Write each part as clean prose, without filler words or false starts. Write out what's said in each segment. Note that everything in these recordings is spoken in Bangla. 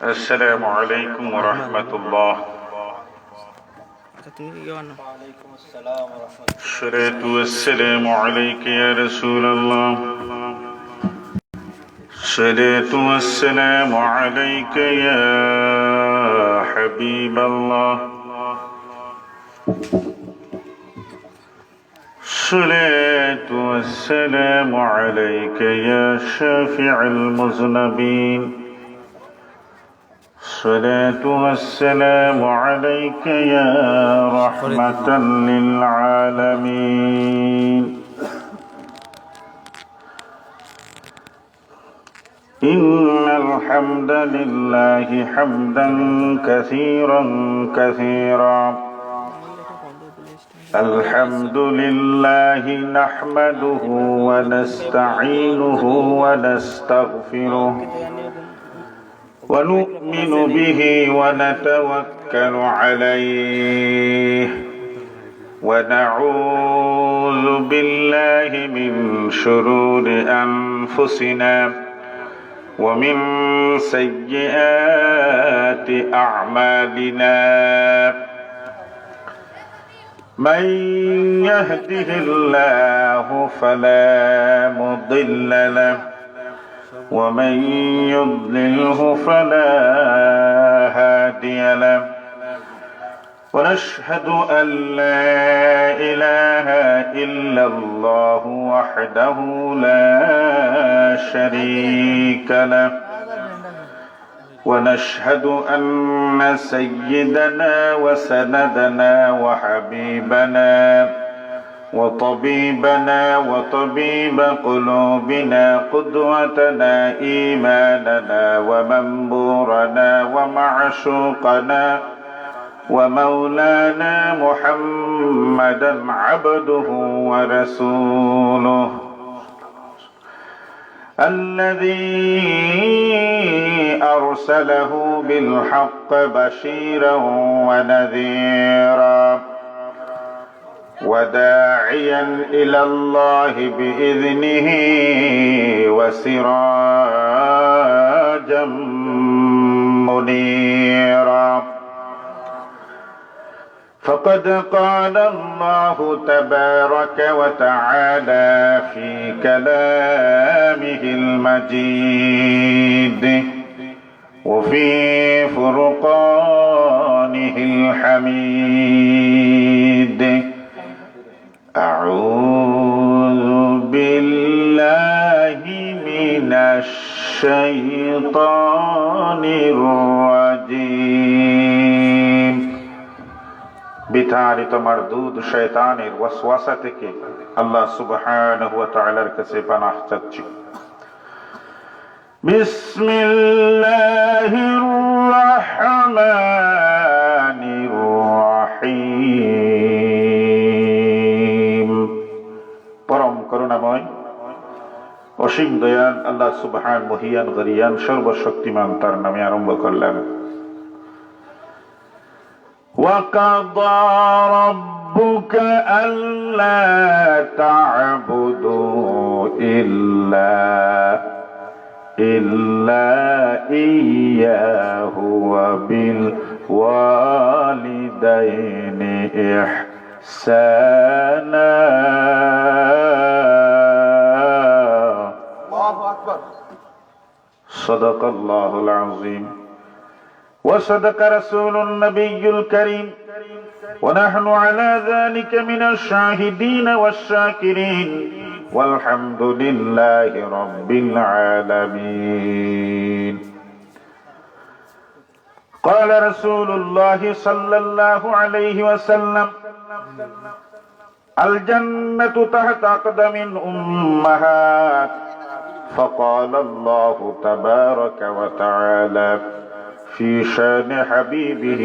السلام عليكم ورحمة الله. الصلاة والسلام عليك يا رسول الله. الصلاة والسلام عليك يا حبيب الله. الصلاة والسلام عليك يا شافع المذنبين. الصلاة والسلام عليك يا رحمة للعالمين. إن الحمد لله حمدا كثيرا كثيرا. الحمد لله نحمده ونستعينه ونستغفره ونؤمن به ونتوكل عليه ونعوذ بالله من شرور أنفسنا ومن سيئات أعمالنا. من يهده الله فلا مضل له ومن يضلله فلا هادي له. ونشهد أن لا إله إلا الله وحده لا شريك له. ونشهد أن سيدنا وسندنا وحبيبنا وطبيبنا وطبيب قلوبنا قدوتنا إيماننا ومنبورنا ومعشوقنا ومولانا محمدا عبده ورسوله الذي أرسله بالحق بشيرا ونذيرا وداعيا إلى الله بإذنه وسراجا منيرا. فقد قال الله تبارك وتعالى في كلامه المجيد وفي فرقانه الحميد. أعوذ بالله من الشيطان الرجيم. বিতাড়িত মারদুদ শয়তানের ওয়াসওয়াসা থেকে আল্লাহ সুবহানাহু ওয়া তাআলার কাছে পানাহ চাচ্ছি। বিসমিল্লাহির রাহমানির রাহিম। পরম করুণাময় অসীম দয়াল আল্লাহ সুবহান মহিয়ান গরিয়ান সর্বশক্তিমান তার নামে আরম্ভ করলাম। وَقَضَى رَبُّكَ أَلَّا تَعْبُدُوا إِلَّا إِيَّاهُ وَبِالْوَالِدَيْنِ إِحْسَانًا. الله أكبر. صدق الله العظيم وصدق رسول النبي الكريم ونحن على ذلك من الشاهدين والشاكرين والحمد لله رب العالمين. قال رسول الله صلى الله عليه وسلم الجنة تحت أقدم الأمهات. فقال الله تبارك وتعالى في شان حبيبه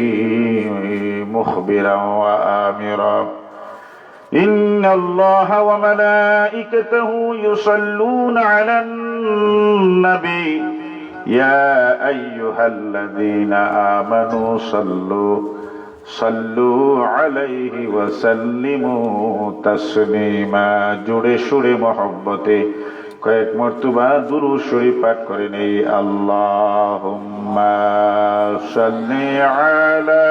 مخبرا وآمرا إن الله وملائكته يصلون على النبي يا أيها الذين آمنوا صلوا সাল্লু আলাইহি ওয়া সাল্লিমু তাসলিমা। জোরে সুরে মহব্বতে কয়েক মর্তবা দুরূদ শরীফ পাঠ করে নেই। আল্লাহুম্মা সাল্লি আলা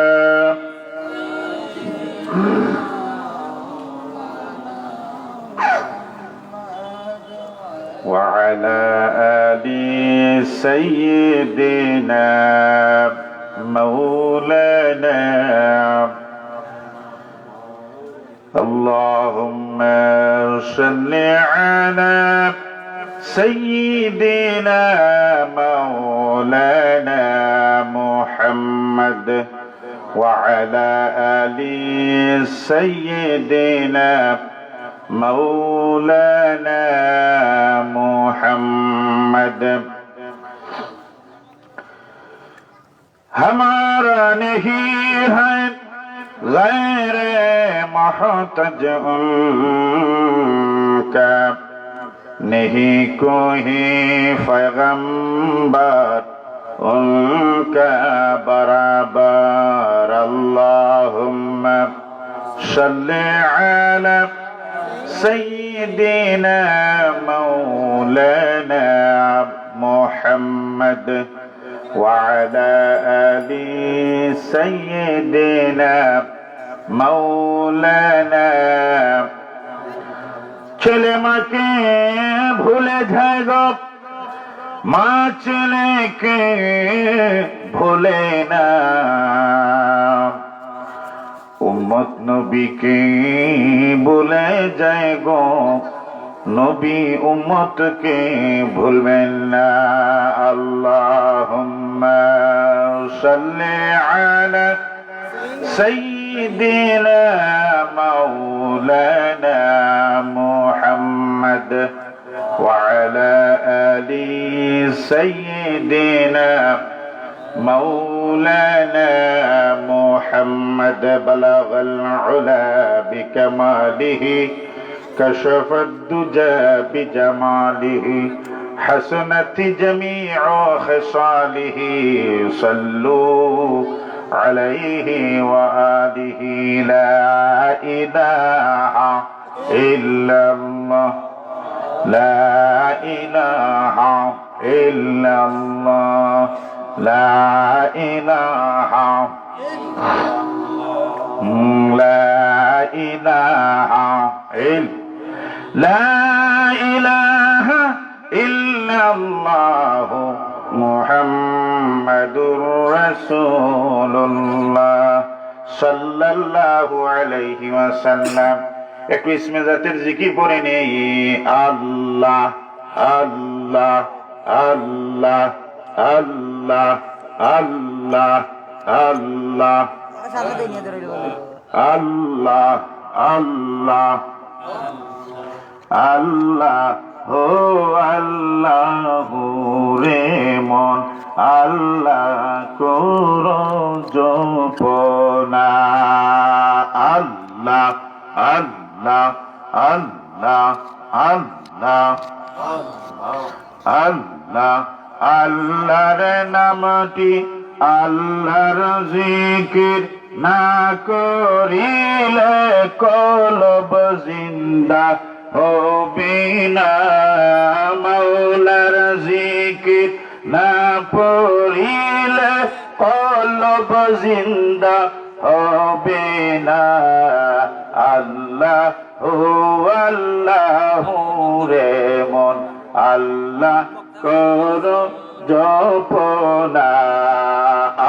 ওয়া আলা আলি সাইয়্যিদিনা مولانا اللهم صل على سيدنا مولانا محمد وعلى آل سيدنا مولانا محمد हमारा नहीं है गैर मोहताज उनका, नहीं कोई पैगंबर उनका बराबर। अल्लाहुम्मा सल्ली अला सय्यिदिना मौलाना मुहम्मद وعلى آل سيدنا مولانا। ছেলে মাকে ভুলে যায় গো, মা ছেলেকে ভুলে না। উম্মত নবীকে ভুলে যায় গো, নবী উম্মতকে ভুলবেন না। আল্লাহুম্মা সাল্লি আলা সাইয়্যিদিনা মাওলানা মুহাম্মদ ওয়া আলা আলি সাইয়্যিদিনা মাওলানা মুহাম্মদ। বালাগাল উলা বিকামালিহি كشف الدجى بجماله حسنت جميع خصاله صلوا عليه وآله لا إله إلا الله لا إله إلا الله لا إله إلا لا إله إلا الله محمد رسول الله صلى الله عليه وسلم। একটু ইসমে জাতের জিকির পড়ে নেই। আল্লাহ আল্লাহ আল্লাহ আল্লাহ আল্লাহ আল্লাহ আল্লাহ আল্লাহ আল্লাহ হো আল্লাহ রে মন আল্লাহ করো জপনা। আল্লাহ আল্লাহ আল্লাহ আল্লাহ আল্লাহ আল্লাহর নামটি আল্লাহর জিকির না করিলে কলব জিন্দা হবে না। মাওলার জিকির না পড়িলে কলব জিন্দা হবে না। আল্লাহ ও আল্লাহ রে মন আল্লাহ করো জপনা।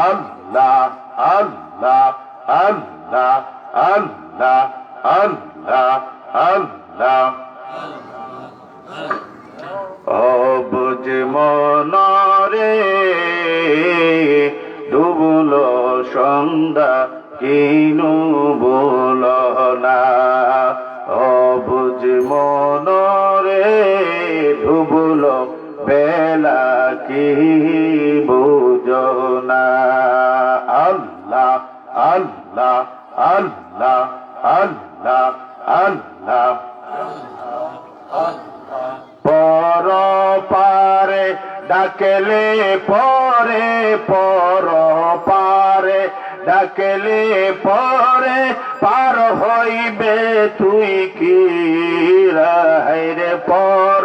আল্লাহ আল্লাহ আল্লাহ আল্লাহ আল্লাহ আল্লাহ। অবুঝ মনরে ডুবলো সন্ধ্যা কিনু বল না। অবুঝ মনরে ডুবলো বেলা কি বুঝো না। আল্লাহ আল্লাহ আল্লাহ আল্লাহ আল্লাহ। পর পারে ডাকলে পরে পর পারে ডাকলে পরে পার হইবে তুই কি রে পর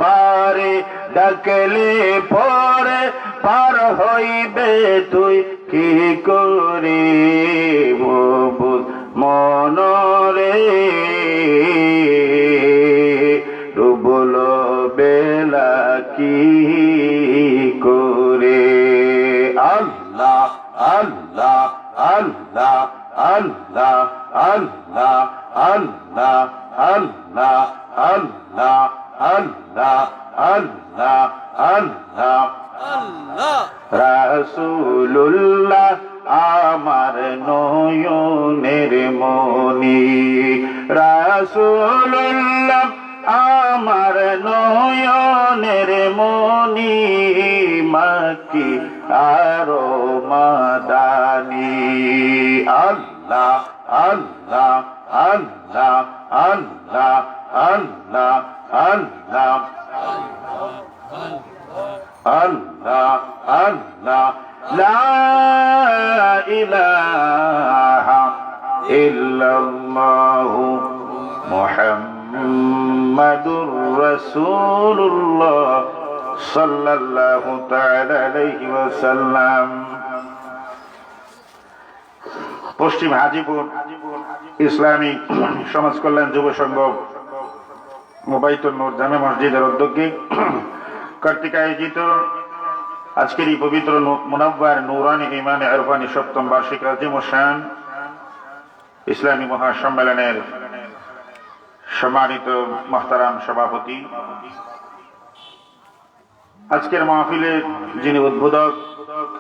পারে ডাকলে পরে পার হইবে তুই কি করে মনরে রুবল বেলা কি করে আল্লাহ আল্লাহ আল্লাহ আল্লাহ আল্লাহ আল্লাহ আল্লাহ আল্লাহ আল্লাহ আল্লাহ আল্লাহ আল্লাহ রাসূলুল্লাহ আমার নয়নের মনি রাসূলুল্লাহ আমার নয়নের মনি মাকি আরো মাদানি আল্লাহ আল্লাহ আল্লাহ আল্লাহ আল্লাহ আল্লাহ আল্লাহ আল্লাহ লা ইলাহা ইল্লাল্লাহু মুহাম্মাদুর রাসূলুল্লাহ সাল্লাল্লাহু তাআলা আলাইহি ওয়াসাল্লাম। পশ্চিম হাজীপুর ইসলামী সমাজ কল্যাণ যুব সংঘ মুবাইতুন নূর জামে মসজিদের উদ্যোগে কর্তৃক আয়োজিত আজকের এই পবিত্র মুনাব্বার নূরানি ঈমানে ইরফানি ৭ম বার্ষিক আজিম ও শান ইসলামী মহাসম্মেলনের সম্মানিত মুহতারাম সভাপতি, আজকের মাহফিলের যিনি উদ্বোধক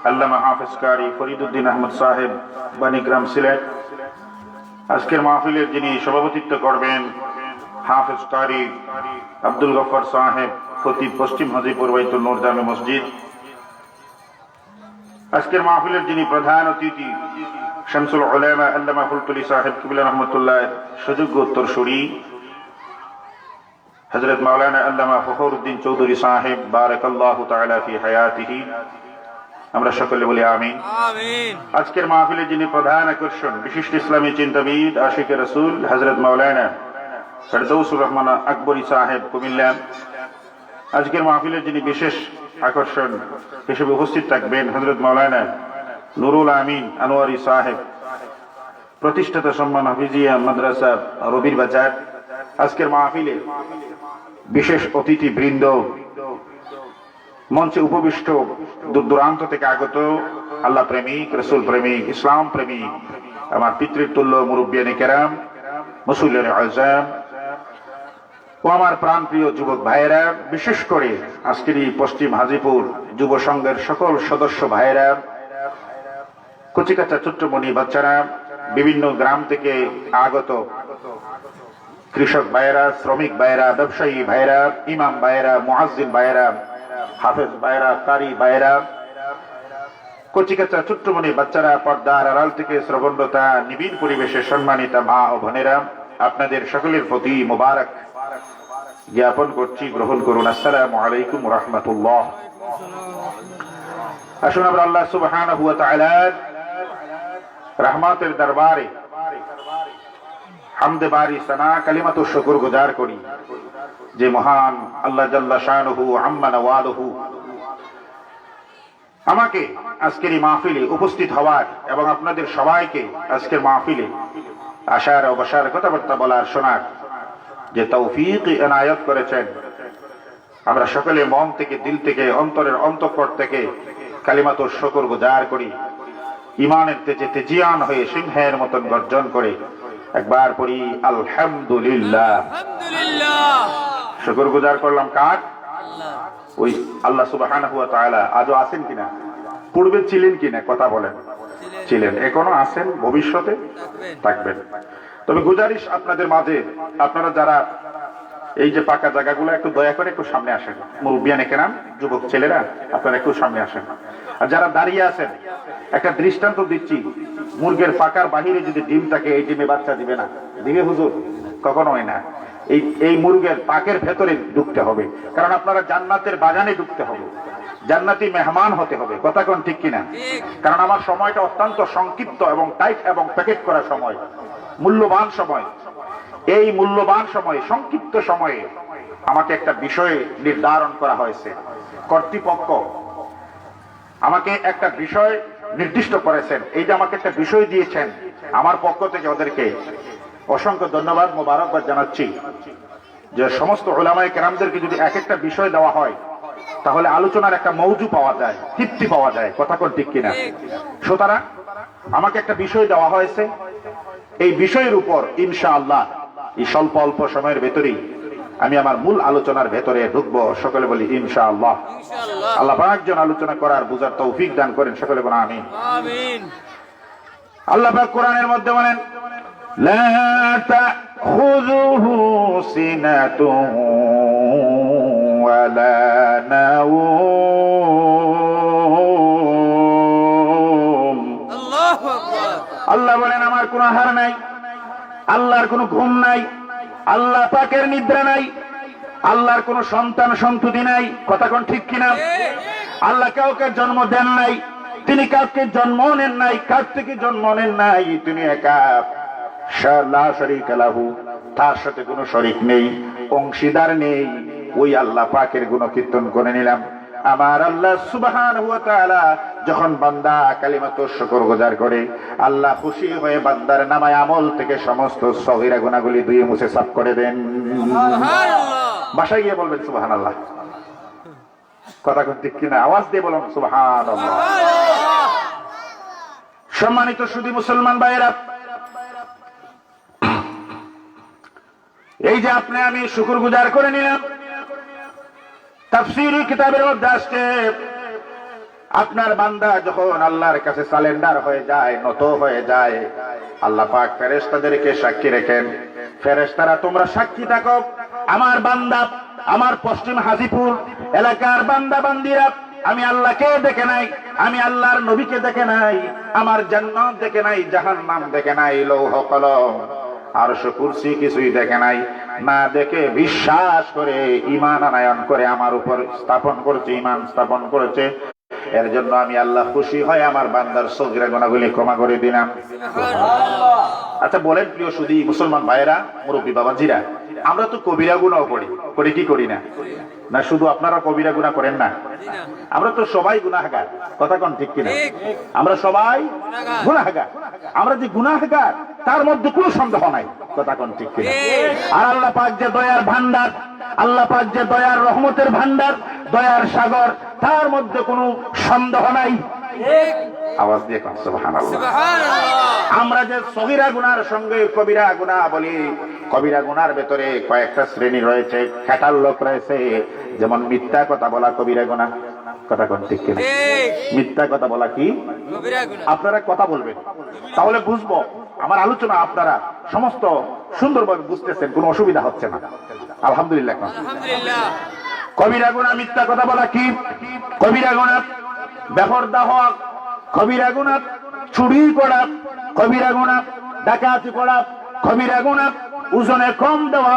আল্লামা হাফেজ কারি ফরিদউদ্দিন আহমদ সাহেব বাণীগ্রাম সিলেট, আজকের মাহফিলের যিনি সভাপতিত্ব করবেন হাফেজ কারি আব্দুল গফর সাহেব খতিব পশ্চিম হাজীপুর বাইতুল নূর জামে মসজিদ, আজকের মাহফিলের যিনি প্রধান অতিথি শামসুল উলামা আল্লামা ফুলতুলি সাহেব কিবলা রহমতুল্লাহ সুযোগ্য উত্তরসূরি হযরত মাওলানা আল্লামা ফখরুদ্দিন চৌধুরী সাহেব বারাকাল্লাহু তাআলা ফি হায়াতিহি, আমরা সকলে বলি আমিন। আজকের মাহফিলে যিনি প্রধান আকর্ষণ বিশিষ্ট ইসলামী চিন্তাবিদ আশিক রাসূল হযরত মাওলানা ফেরদৌসুর রহমান আকবরী সাহেব কুমিল্লা, আজকের মাহফিলের যিনি বিশেষ আকর্ষণ হিসেবে উপস্থিত থাকবেন হযরত মাওলানা নুরুল আমিন আনোয়ারি সাহেব প্রতিষ্ঠাতা সম্মান হাফিজিয়া মাদ্রাসা রবির বাজার, আজকের মাহফিলে বিশেষ অতিথি বৃন্দ, মঞ্চে উপবিষ্ট দূর দূরান্ত থেকে আগত আল্লাহ প্রেমিক রসুল প্রেমিক ইসলাম প্রেমিক আমার পিতৃতুল্য মুরব্বিয়ানে কেরাম মুসল্লিয়ানে আযম ও আমার প্রাণপ্রিয় যুবক ভাইয়েরা, বিশেষ করে আজকের এই পশ্চিম হাজীপুর যুব সংঘের সকল সদস্য ভাইয়েরা, কচিকাচা ছোট্টমণি বাচ্চারা, বিভিন্ন গ্রাম থেকে আগত কৃষক ভাইয়েরা, শ্রমিক ভাইয়েরা, ব্যবসায়ী ভাইয়েরা, ইমাম ভাইয়েরা, মুয়াজ্জিন ভাইয়েরা, হাফেজ ভাইয়েরা, কারি ভাইয়েরা, কচিকাচা ছোট্টমণি বাচ্চারা, পর্দার আড়াল থেকে শ্রবণরতা নিবিড় পরিবেশে সম্মানিতা মা ও বোনেরা, আপনাদের সকলের প্রতি মোবারক জ্ঞাপন করছি, গ্রহণ করুন। আসসালামু আলাইকুম ওয়া রাহমাতুল্লাহ। আসুন আমরা আল্লাহ সুবহানাহু ওয়া তাআলার রহমতের দরবারে হামদে বারি সানা কালিমাতু শুকর গুজার করি, যে মহান আল্লাহ জাল্লা শানুহু আম্মা নওয়ালুহু আমাকে আজকের এই মাহফিলে উপস্থিত হওয়ার এবং আপনাদের সবাইকে আজকের মাহফিলে আশার ও বসার কথাবার্তা বলার শোনার যে তৌফিক এনায়েত করেছেন, আমরা সকলে মন থেকে, দিল থেকে, অন্তরের অন্তঃকর থেকে কালিমাতু শুকর গুজার করি। ইমানের তেজে তেজিয়ান হয়ে সিংহের মতন গর্জন করে একবার পড়ি আলহামদুলিল্লাহ। শুকর গুজার করলাম কার? ওই আল্লাহ সুবহানাহু ওয়া তাআলা। আজও আছেন কিনা? পূর্বে ছিলেন কিনা? কথা বলেন। ছিলেন, এখনো আছেন, ভবিষ্যতে থাকবেন। তবে গুজারিশ আপনাদের মাঝে, আপনারা যারা এই যে পাকা জায়গাগুলো একটু দয়া করে একটু সামনে আসেন, মুরব্বিয়ানে কেরাম, যুবক ছেলেরা আপনারা একটু সামনে আসেন। আর যারা দাঁড়িয়ে আছেন, একটা দৃষ্টান্ত দিচ্ছি, মুরগের পাকার বাহিরে যদি ডিম থাকে এই ডিমে বাচ্চা দিবে না। দিবে হুজুর? কখনোই না। এই মুরগের পাকের ভেতরে ঢুকতে হবে, কারণ আপনারা জান্নাতের বাগানে ঢুকতে হবে। জান্নাতি মেহমান হতে হবে। কথা কোন ঠিক কিনা? কারণ আমার সময়টা অত্যন্ত সংক্ষিপ্ত এবং টাইট এবং প্যাকেট করা সময়, মূল্যবান সময়। এই মূল্যবান সময়ে, সংক্ষিপ্ত সময়ে আমাকে একটা বিষয় নির্ধারণ করা হয়েছে। কর্তৃপক্ষ আমাকে একটা বিষয় নির্দিষ্ট করেছেন। এই যে আমাকে একটা বিষয় দিয়েছেন, আমার পক্ষ থেকে ওদেরকে অসংখ্য ধন্যবাদ, মোবারকবাদ জানাচ্ছি যে সমস্ত উলামায়ে কেরামদেরকে যদি এক একটা বিষয় দেওয়া হয় তাহলে আলোচনার একটা মৌজু পাওয়া যায়, তৃপ্তি পাওয়া যায়। কথা কোন ঠিক কিনা? সুতরাং আমাকে একটা বিষয় দেওয়া হয়েছে, এই বিষয়ের উপর ইনশাআল্লাহ এই স্বল্প অল্প সময়ের ভেতরেই আমি আমার মূল আলোচনার ভেতরে ঢুকবো। সকলে বলি ইনশাআল্লাহ। আল্লাহ পাক যেন আলোচনা করার বুঝার তৌফিক দান করেন। সকলে বলেন আমিন। আল্লাহ পাক কোরআনের মধ্যে বলেন, লা তাখুযুহু সিনাতুন ওয়ালা নাওম। আল্লাহু আকবার। আল্লাহ বলেন আমার কোনো আহার নাই, আল্লাহর কোনো ঘুম নাই, আল্লাহ পাকের নিদ্রা নাই, আল্লাহর কোনো সন্তান সন্ততি নাই। কথা কোন ঠিক কিনা? আল্লাহ কাউকে জন্ম দেন নাই, তিনি কাউকে জন্ম নেন নাই, কার থেকে জন্ম নেন নাই। তিনি একা, লা শারীকা লাহু, তার সাথে কোনো শরীক নেই, অংশীদার নেই। ওই আল্লাহ পাকের গুণকীর্তন করে নিলাম। আমার আল্লাহ সুবহানাহু ওয়া তাআলা যখন বান্দা কালিমাতুশ শুকর গুজার করে, আল্লাহ খুশি হয়ে বান্দার নামায় আমল থেকে সমস্ত সগীরা গুনাহগুলি ধুয়ে মুছে সাফ করে দেন। সুবহানাল্লাহ। বাসায় গিয়ে বলবেন সুবহানাল্লাহ। কথা কোন ঠিক কিনা? আওয়াজ দিয়ে বলুন সুবহানাল্লাহ। সম্মানিত সুধী মুসলমান ভাইয়েরা, এই যে আপনি আমি শুকর গুজার করে নিলাম, তাফসীরি কিতাবের মধ্যে আসছে আপনার বান্দা যখন আল্লাহর কাছে সারেন্ডার হয়ে যায়, নত হয়ে যায়, আল্লাহ পাক ফেরেশতাদেরকে সাক্ষী রাখেন, ফেরেশতারা তোমরা সাক্ষী থাকো আমার বান্দা, আমার পশ্চিম হাজিপুর এলাকার বান্দা বান্দিরা আমি আল্লাহকে দেখে নাই, আমি আল্লাহর নবীকে দেখে নাই, আমার জান্নাত দেখে নাই, জাহান্নাম দেখে নাই, লৌহ কলম আরশ কুরসি কিছুই দেখে নাই। না দেখে বিশ্বাস করে ঈমান আনয়ন করে আমার উপর স্থাপন করেছে, ঈমান স্থাপন করেছে। এর জন্য আমি আল্লাহ খুশি হয় আমার বান্দার সগীরা গুনাহগুলি ক্ষমা করে দিলাম। আচ্ছা বলেন প্রিয় সুধী মুসলমান ভাইয়েরা, মুরব্বী বাবাজিরা, আমরা তো কবিরা গুনাহ করি কি করি না? না শুধু আপনারা কবিরা গুনাহ করেন না, আমরা তো সবাই গুনাহগার। কথা কোন ঠিক কিনা? আমরা সবাই গুনাহগার। আমরা যে গুনাহগার তার মধ্যে কোনো সন্দেহ নাই। কথা কোন ঠিক কিনা? আর আল্লাহ পাক যে দয়ার ভান্ডার, আল্লাহ পাক যে দয়ার রহমতের ভান্ডার, দয়ার সাগর, তার মধ্যে কোনো সন্দেহ নাই। আওয়াজ দিয়ে কোন সুবহানাল্লাহ। আমরা যে সগীরা গুনার সঙ্গে কবিরা গুনাহ বলি, কবিরা গুনার ভেতরে কয়েকটা শ্রেণী রয়েছে, খেটাল লোক রয়েছে। যেমন মিথ্যা কথা বলা কবিরা গুনাহ। কথা কোন ঠিক কিনা? মিথ্যা কথা বলা কি কবিরা গুনাহ? আপনারা কথা বলবেন তাহলে বুঝবো আমার আলোচনা আপনারা সমস্ত সুন্দরভাবে বুঝতেছেন, কোনো অসুবিধা হচ্ছে না। আলহামদুলিল্লাহ। আলহামদুলিল্লাহ। কবিরা গুনাহ মিথ্যা কথা বলা কি? কবিরা গুনাহ বেপরদা হওয়া, কবিরা গুনাহ চুরি করা, কবিরা গুনাহ ডাকাতি করা, কবিরা গুনাহ ওজনে কম দেওয়া,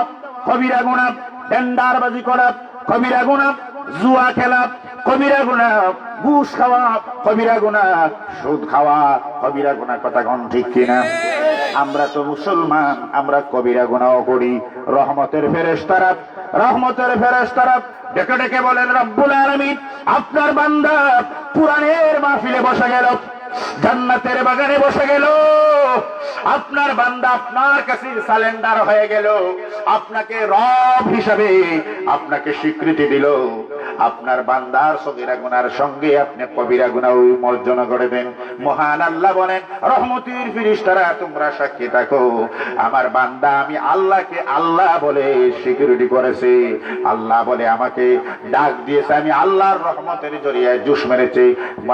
কবিরা গুনাহ টেন্ডারবাজি করা, কবিরা গুনাহ জুয়া খেলা, কবিরা গুনাহ ঘুষ খাওয়া, কবিরা গুনাহ সুদ খাওয়া, কবিরা গুনাহ। কথা কোন ঠিক কিনা? আমরা তো মুসলমান, আমরা কবিরা গুনাহ করি। রহমতের ফেরেশতারা ডেকে ডেকে বলেন রব্বুল আলামিন আপনার বান্দা কুরআনের মাহফিলে বসে গেল, জান্নাতের বাগানে বসে গেল, আপনার বান্দা আপনার কাছে সারেন্ডার হয়ে গেল, আপনাকে রব হিসাবে আপনাকে স্বীকৃতি দিল। আপনার বান্দার সগীরা গুনার সঙ্গে আপনি কবিরা গুনাহ মার্জনা করে দেন। মহান আল্লাহ বলেন রহমতের ফেরেশতারা তোমরা সাক্ষী থাকো আমার বান্দা আমি আল্লাহকে আল্লাহ বলে স্বীকৃতি করেছে, আল্লাহ বলে আমাকে ডাক দিয়েছে, আমি আল্লাহর রহমতের জরিয়ায় জুস মেরেছে।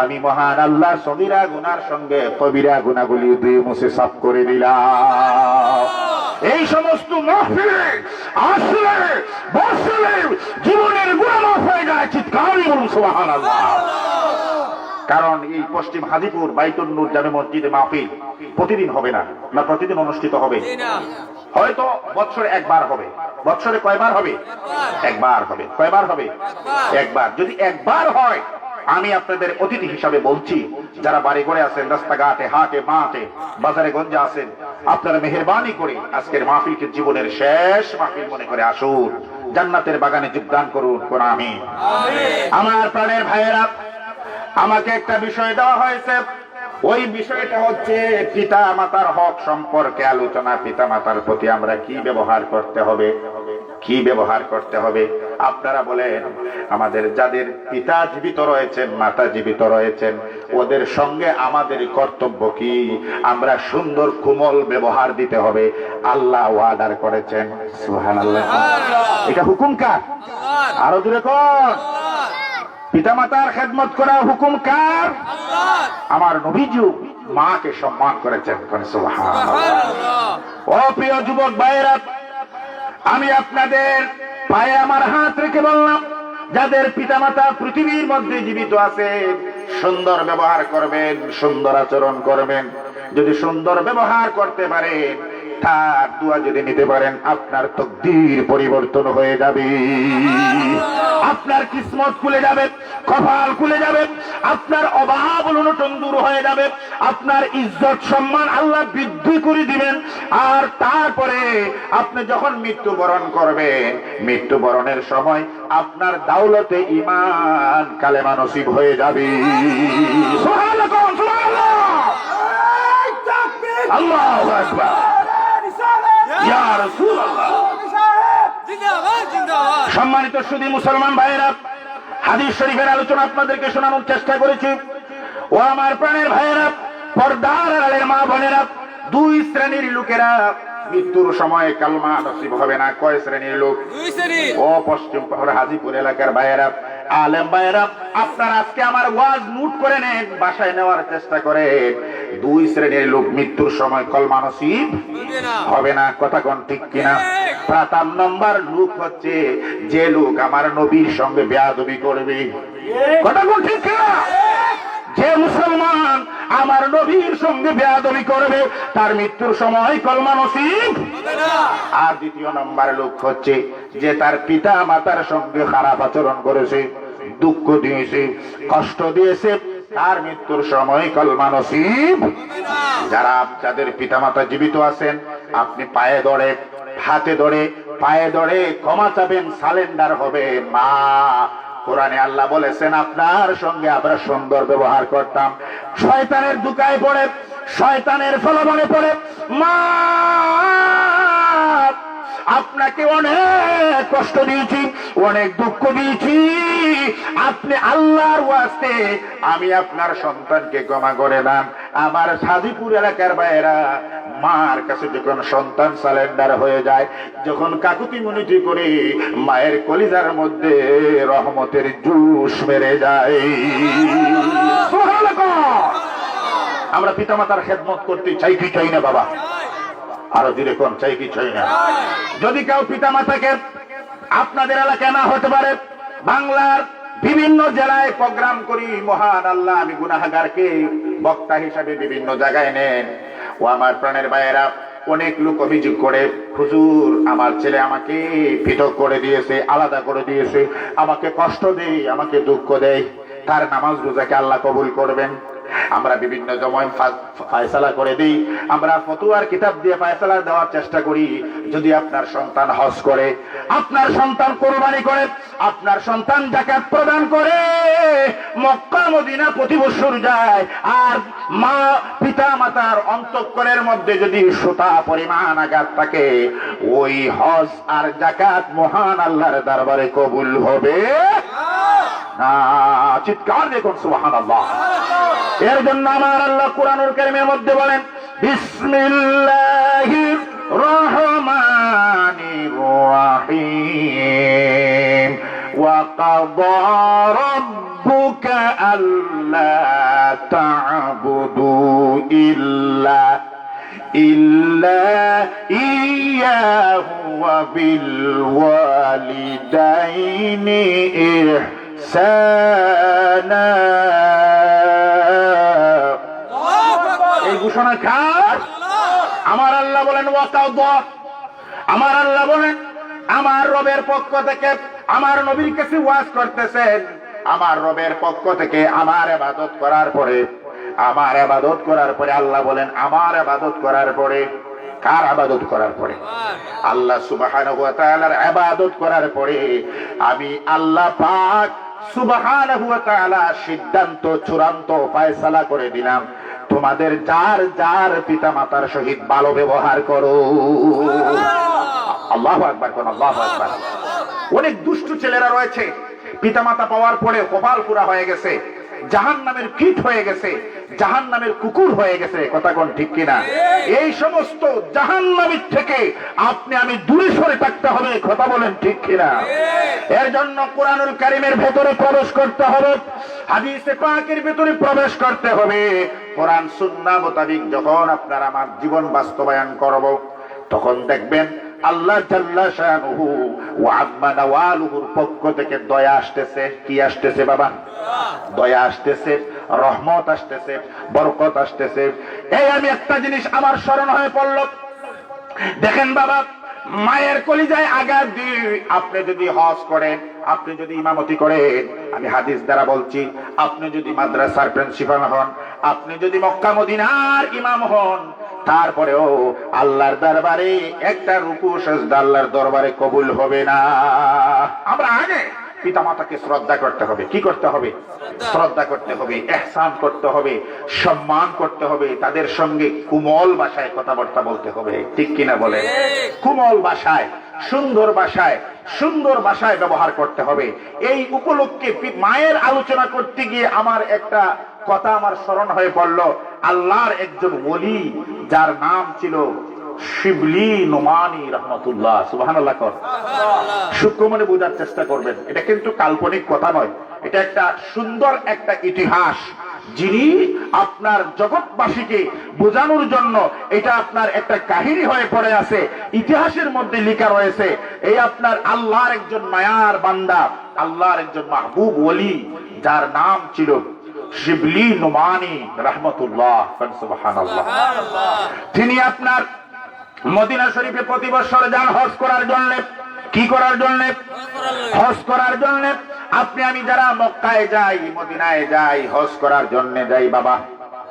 আমি মহান আল্লাহ সগীরা গুনার সঙ্গে কবিরা গুনাহগুলি দুই মুছে সাফ করে দিলাম। এই সমস্ত মাহফিলে আসলে বসলে জীবনের গুনাহ মাফ হয়ে যায়। চিৎকার বলুন সুবহানাল্লাহ। কারণ এই পশ্চিম হাজিপুর বাইতুন নূর জামে মসজিদে মাহফিল প্রতিদিন হবে না, না প্রতিদিন অনুষ্ঠিত হবে? হয়তো বছরে একবার হবে। বছরে কয়বার হবে? একবার হবে। কয়বার হবে? একবার। যদি একবার হয় আমি আপনাদের অতিথি হিসাবে বলছি, যারা বাড়ি ঘরে আছেন, রাস্তাঘাটে, হাটে, মাঠে, বাজারে গঞ্জে আছেন, আপনারা মেহেরবানি করে আজকের মাহফিলকে জীবনের শেষ মাহফিল মনে করে আসুন, জান্নাতের বাগানে যোগদান করুন। কোন আমিন। আমার প্রাণের ভাইয়েরা, আমাকে একটা বিষয় দেওয়া হয়েছে, ওই বিষয়টা হচ্ছে পিতা মাতার হক সম্পর্কে আলোচনা। পিতা মাতার প্রতি আমরা কি ব্যবহার করতে হবে, কি ব্যবহার করতে হবে। আপনারা বলেন, আমাদের যাদের পিতা জীবিত রয়েছেন, মাতা জীবিত রয়েছেন, ওদের সঙ্গে আমাদের কর্তব্য কি? আমরা সুন্দর কোমল ব্যবহার দিতে হবে। আল্লাহ ওয়াদা করেছেন, সুবহানাল্লাহ। এটা হুকুম কার? আরো দূরে কোন? পিতামাতার খেদমত করা হুকুম কার? আমার নবীজি মাকে সম্মান করেছেন। সুবহানাল্লাহ। ও প্রিয় যুবক ভাইয়েরা, আমি আপনাদের পায়ে আমার হাত রেখে বললাম, যাদের পিতামাতা পৃথিবীর মধ্যে জীবিত আছে, সুন্দর ব্যবহার করবেন, সুন্দর আচরণ করবেন। যদি সুন্দর ব্যবহার করতে পারেন, তার দোয়া যদি নিতে পারেন, আপনার তকদীর পরিবর্তন হয়ে যাবে, আপনার কিসমত খুলে যাবে, কপাল খুলে যাবে, আপনার অভাব অনটন দূর হয়ে যাবে, আপনার ইজ্জত সম্মান আল্লাহ বৃদ্ধি করে দিবেন। আর তারপরে আপনি যখন মৃত্যুবরণ করবেন, মৃত্যুবরণের সময় আপনার দাওলতে ঈমান কালেমা নসিব হয়ে যাবে। সুবহানাল্লাহ, সুবহানাল্লাহ, আল্লাহু আকবার, ইয়া রাসূলুল্লাহ। সম্মানিত সুধী মুসলমান ভাইয়েরা, হাদিস শরীফের আলোচনা আপনাদেরকে শোনানোর চেষ্টা করেছি। ও আমার প্রাণের ভাইয়েরা, পর্দার আড়ালের মা বোনেরা, দুই শ্রেণীর লোকেরা মৃত্যুর সময় কালমা নসিব হবে না। কয় শ্রেণীর লোক? দুই শ্রেণীর। ও পশ্চিম পাহাড় হাজীপুর এলাকার ভাইয়েরা, আলেম ভাইয়েরা, আপনারা আজকে আমার ওয়াজ নোট করে নেন, বাসায় নেওয়ার চেষ্টা করেন। দুই শ্রেণীর লোক মৃত্যুর সময় কলমা নসিব হবে না। কথা কোন ঠিক কিনা? প্রথম নম্বর লোক হচ্ছে যে লোক আমার নবীর সঙ্গে বেয়াদবি করবে। কথা কোন ঠিক কিনা? যে মুসলমান আমার নবীর সঙ্গে বেয়াদবি করবে, তার মৃত্যুর সময় কলমা নসিব হবে না। আর দ্বিতীয় নম্বর লোক হচ্ছে যে তার পিতা মাতার সঙ্গে খারাপ আচরণ করেছে, দুঃখ দিয়েছে, কষ্ট দিয়েছে, তার মৃত্যুর সময় কলমা নসিব হবে না। যাদের পিতা মাতা জীবিত আছেন, আপনি পায়ে ধরে, হাতে ধরে, পায়ে ধরে ক্ষমা চাবেন, সালেন্ডার হবে। মা, কোরআনে আল্লাহ বলেছেন আপনার সঙ্গে আমরা সুন্দর ব্যবহার করতাম, শয়তানের দুকায় পড়ে, শয়তানের প্রলোভনে পড়ে মা আপনাকে অনেক কষ্ট দিয়েছি, অনেক দুঃখ দিয়েছি, আপনি আল্লাহর ওয়াস্তে আমি আপনার সন্তানকে ক্ষমা করে দেন। আমার হাজীপুর এলাকার ভাইয়েরা, মার কাছে যখন সন্তান সালেন্ডার হয়ে যায়, যখন কাকুতি মিনতি করে, মায়ের কলিজার মধ্যে রহমতের জুস মেরে যায়। আমরা পিতামাতার খেদমত করতে চাই কি চাই না বাবা? আরো জোরে কোন চাই কি চাই না? যদি কেউ পিতামাতাকে, আপনাদের এলাকায় না হতে পারে, বাংলার বিভিন্ন জেলায় প্রোগ্রাম করি, মহান আল্লাহ আমি গুনাহগারকে বক্তা হিসাবে বিভিন্ন জায়গায় নেন। ও আমার প্রাণের ভাইয়েরা, অনেক লোক অভিযোগ করে, হুজুর আমার ছেলে আমাকে পৃথক করে দিয়েছে, আলাদা করে দিয়েছে, আমাকে কষ্ট দেয়, আমাকে দুঃখ দেয়, তার নামাজ রোজাকে আল্লাহ কবুল করবেন? আমরা বিভিন্ন সময় ফায়সালা করে দিই, আমরা ফতোয়ার কিতাব দিয়ে ফায়সালা দেওয়ার চেষ্টা করি। যদি আপনার সন্তান হজ করে, আপনার সন্তান কোরবানি করে, আপনার সন্তান যাকাত প্রদান করে, মক্কা মদিনা প্রতি বছর যায়, আর মা পিতা মাতার অন্তঃকরণের মধ্যে যদি সুতা পরিমাণ আঘাত থাকে, ওই হজ আর যাকাত মহান আল্লাহর দরবারে কবুল হবে না। চিৎকার দেখুন সুবহানাল্লাহ। এর জন্য আমার আল্লাহ কুরআনুল কারীমের মধ্যে বলেন, বিসমিল্লাহির রহমানির রহিম, ওয়া কাযা রাব্বুকা আল্লা তা'বুদু ইল্লা ইয়্যাহু ওয়া বিল ওয়ালিদাইনি ইহসানা। এই ঘোষণা কার? আমার আল্লাহ বলেন ওয়াকাদা, আমার আল্লাহ বলেন আমার রবের পক্ষ থেকে আমার নবীর কাছে ওয়াজ করতেছেন, আমার রবের পক্ষ থেকে আমার ইবাদত করার পরে আল্লাহ বলেন আমার ইবাদত করার পরে, কার ইবাদত করার পরে? আল্লাহ সুবহানাহু ওয়া তাআলার ইবাদত করার পরে আমি আল্লাহ পাক সুবহানাহু ওয়া তাআলা সিদ্ধান্ত চূড়ান্ত ফয়সালা করে দিলাম, তোমাদের যার যার পিতামাতার সহিত ভালো ব্যবহার করো। আল্লাহু আকবার, কোন আল্লাহু আকবার। অনেক দুষ্ট ছেলেরা রয়েছে, পিতামাতা পাওয়ার পরে কপাল পুরা হয়ে গেছে, জাহান্নামের কীট হয়ে গেছে, জাহান্নামের কুকুর হয়ে গেছে। কথা কোন ঠিক কিনা? এই সমস্ত জাহান্নামের থেকে আপনি আমি দূরে সরে থাকতে হবে। কথা বলেন ঠিক কিনা? এর জন্য কোরআনুল কারীমের ভেতরে প্রবেশ করতে হবে, হাদিসে পাকের ভেতরে প্রবেশ করতে হবে। কোরআন সুন্নাহ মোতাবেক যখন আপনার আমার জীবন বাস্তবায়ন করব, তখন দেখবেন আল্লাহ জাল্লা শানুহু ওয়া আম্মা নাওয়ালুহুর পক্ষ থেকে দয়া আসতেছে। কি আসতেছে বাবা? দয়া আসতেছে, রহমত আসতেছে, বরকত আসতেছে। এই আমি একটা জিনিস আমার স্মরণ হয়ে পড়ল। দেখেন বাবা, মায়ের কলিজায় আঘাত দিয়ে আপনি যদি হজ করেন, আপনি যদি ইমামতি করেন, আমি হাদিস দ্বারা বলছি, আপনি যদি মাদ্রাসার প্রিন্সিপাল হন, আপনি যদি মক্কা মদিনার ইমাম হন, তারপরেও আল্লাহর দরবারে একটা রুকু সিজদা আল্লাহর দরবারে কবুল হবে না। আমরা আগে পিতামাতাকে শ্রদ্ধা করতে হবে। কি করতে হবে? শ্রদ্ধা করতে হবে, ইহসান করতে হবে, সম্মান করতে হবে, তাদের সঙ্গে কোমল ভাষায় কথাবার্তা বলতে হবে। ঠিক কিনা বলে? কোমল ভাষায়, সুন্দর ভাষায় ব্যবহার করতে হবে। এই উপলক্ষে মায়ের আলোচনা করতে গিয়ে আমার একটা কথা আমার স্মরণ হয়ে পড়ল। আল্লাহর একজন ওলি যার নাম ছিল শিবলি নোমানী রহমাতুল্লাহ। সুবহানাল্লাহ। সূক্ষ্ম মনে বোঝার চেষ্টা করবেন, এটা কিন্তু কাল্পনিক কথা নয়, এটা একটা সুন্দর একটা ইতিহাস, যিনি আপনার জগৎবাসীকে বোঝানোর জন্য এটা আপনার একটা কাহিনী হয়ে পড়ে আছে, ইতিহাসের মধ্যে লেখা রয়েছে। এই আপনার আল্লাহর একজন মায়ার বান্দা, আল্লাহর একজন মাহবুব ওলি, যার নাম ছিল শিবলি নোমানী রহমাতুল্লাহ। সুবহানাল্লাহ। তিনি আপনার মদিনা শরীফে প্রতি বছর যান হজ করার জন্য। কি করার জন্য? হজ করার জন্য। আপনি আমি যারা মক্কায় যাই, মদিনায় যাই, হজ করার জন্য যাই বাবা,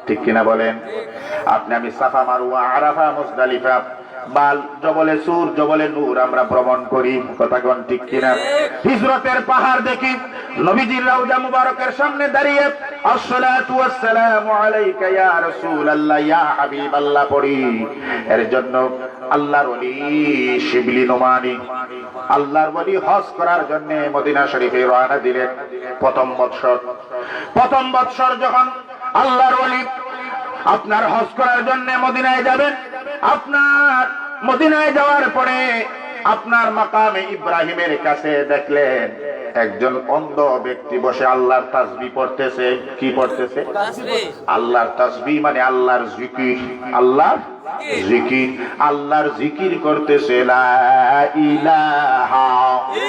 ঠিক কিনা বলেন? আপনি আমি সাফা, মারওয়া, আরাফা, মুজদালিফা, বাল, জবলে সুর, জবলে নূর আমরা ভ্রমণ করি। কথা কোন ঠিক কিনা? হিজরতের পাহাড় দেখি, নবীজির রওজা মুবারকের সামনে দাঁড়িয়ে আসসালাতু ওয়াসসালামু আলাইকা ইয়া রাসূলুল্লাহ ইয়া হাবিবাল্লাহ পড়ি। এর জন্য আল্লাহর ওলি শিবলি নোমানী, আল্লাহর ওলি হজ করার জন্য মদিনা শরীফে রওনা দিলেন। প্রথম বৎসর যখন আল্লাহর ওলি আপনার হজ করার জন্য মদিনায় যাবেন, আপনার মদিনায় যাওয়ার পরে আপনার মাকামে ইব্রাহিমের কাছে দেখলেন একজন অন্ধ ব্যক্তি বসে আল্লাহর তাসবিহ পড়তেছে। কি পড়তেছে? আল্লাহর তাসবিহ মানে আল্লাহর জিকির। আল্লাহর জিকির, আল্লাহর জিকির করতেছে। লা ইলাহা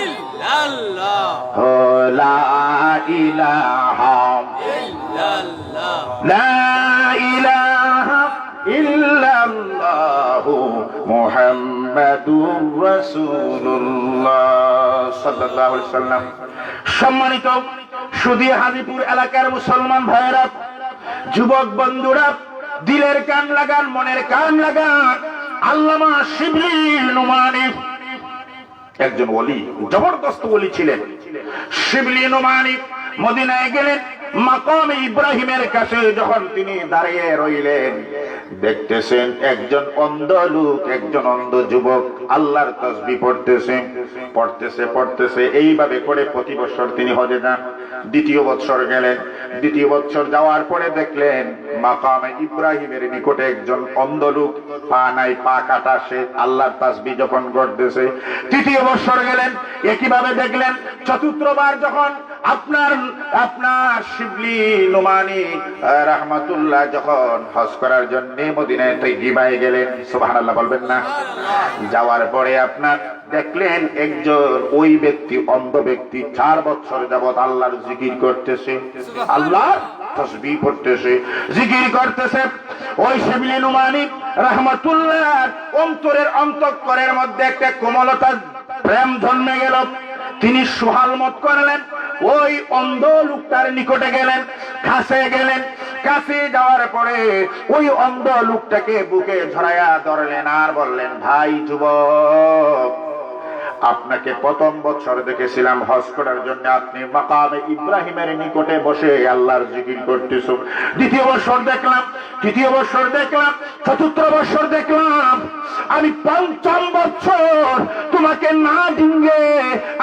ইল্লাল্লাহ, লা ইলাহা ইল্লাল্লাহ, লা ইলাহা ইল্লাল্লাহু মুহাম্মাদুর রাসূলুল্লাহ সাল্লাল্লাহু আলাইহি ওয়াসাল্লাম। সম্মানিত সুধী হাজীপুর এলাকার মুসলমান ভাইয়েরা, যুবক বন্ধুরা, দিলের কান লাগান, মনের কান লাগান। আল্লামা শিবলি নোমানী একজন ওলি, জবরদস্ত ওলি ছিলেন। শিবলি নোমানী মদিনায় গেলেন, মাকামে ইব্রাহিমের কাছে যখন তিনি দাঁড়িয়ে রইলেন, দেখতেছেন একজন অন্ধ লোক, একজন অন্ধ যুবক আল্লাহর তাসবিহ পড়তেছে। এইভাবে করে প্রতি বছর তিনি হজে যান। দ্বিতীয় বৎসর গেলেন। দ্বিতীয় বৎসর যাওয়ার পরে দেখলেন মাকামে ইব্রাহিমের নিকটে একজন অন্ধ লোক, পা নাই, পা কাটা, সে আল্লাহর তাসবিহ যখন করতেছে। তৃতীয় বৎসর গেলেন, একইভাবে দেখলেন। চতুর্থবার যখন আপনার শিবলি নোমানী রাহমাতুল্লাহ যখন হজ করার জন্য মদিনায় তৈয়বায় গেলেন, সুবহানাল্লাহ বলবেন না? যাওয়ার পরে আপনার দেখলেন একজন ওই ব্যক্তি, অন্ধ ব্যক্তি, 4 বছর যাবত আল্লাহর জিকির করতেছে, আল্লাহর তাসবিহ পড়তেছে, জিকির করতেছে। ওই শিবলি নোমানী রাহমাতুল্লাহ অন্তরের অন্তঃকরণের মধ্যে একটা কোমলতা, প্রেম জন্মে গেল। তিনি সুহাল মত করলেন, ওই অন্ধ লোকটার নিকটে গেলেন, কাছে গেলেন। কাছে যাওয়ার পরে ওই অন্ধ লোকটাকে বুকে ঝরাইয়া ধরলেন আর বললেন, ভাই যুবক, আপনাকে প্রথম বছর দেখেছিলাম হজ করার জন্য, আপনি মাকামে ইব্রাহিমের নিকটে বসে আল্লাহর জিকির করতেছ। দ্বিতীয় বছর দেখলাম, তৃতীয় বছর দেখলাম, চতুর্থ বছর দেখলাম। আমি পঞ্চম বছর তোমাকে না ডিঙ্গে,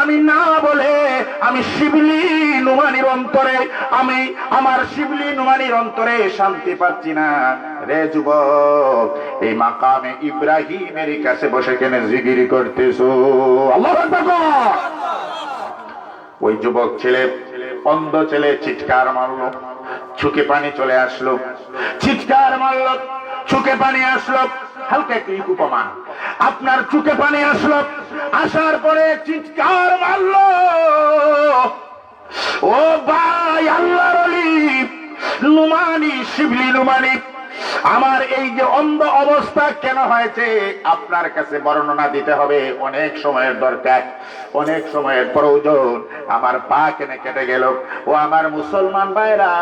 আমি না বলে, আমি শিবলি নুমানির অন্তরে, আমি আমার শিবলি নুমানির অন্তরে শান্তি পাচ্ছি না। রে যুবক, এই মাকামে ইব্রাহিমের কাছে বসে কেন জিকির করতেছো? আল্লাহু আকবার। ওই যুবক ছেলে, অন্ধ ছেলে চিৎকার মারলো, চোখে পানি চলে আসলো। চিৎকার মারলো, চোখে পানি আসলো। হালকা একটু উপমান, আপনার চোখে পানি আসলো। আসার পরে চিৎকার মারলো, ও ভাই আল্লাহর ওলি নুমানি, শিবলি নুমানি, আমার এই যে অন্ধ অবস্থা কেন হয়েছে আপনার কাছে বর্ণনা দিতে হবে। অনেক সময়ের দরকার, অনেক সময়ের প্রয়োজন। আমার পা কেনে কেটে গেল। ও আমার মুসলমান ভাইরা,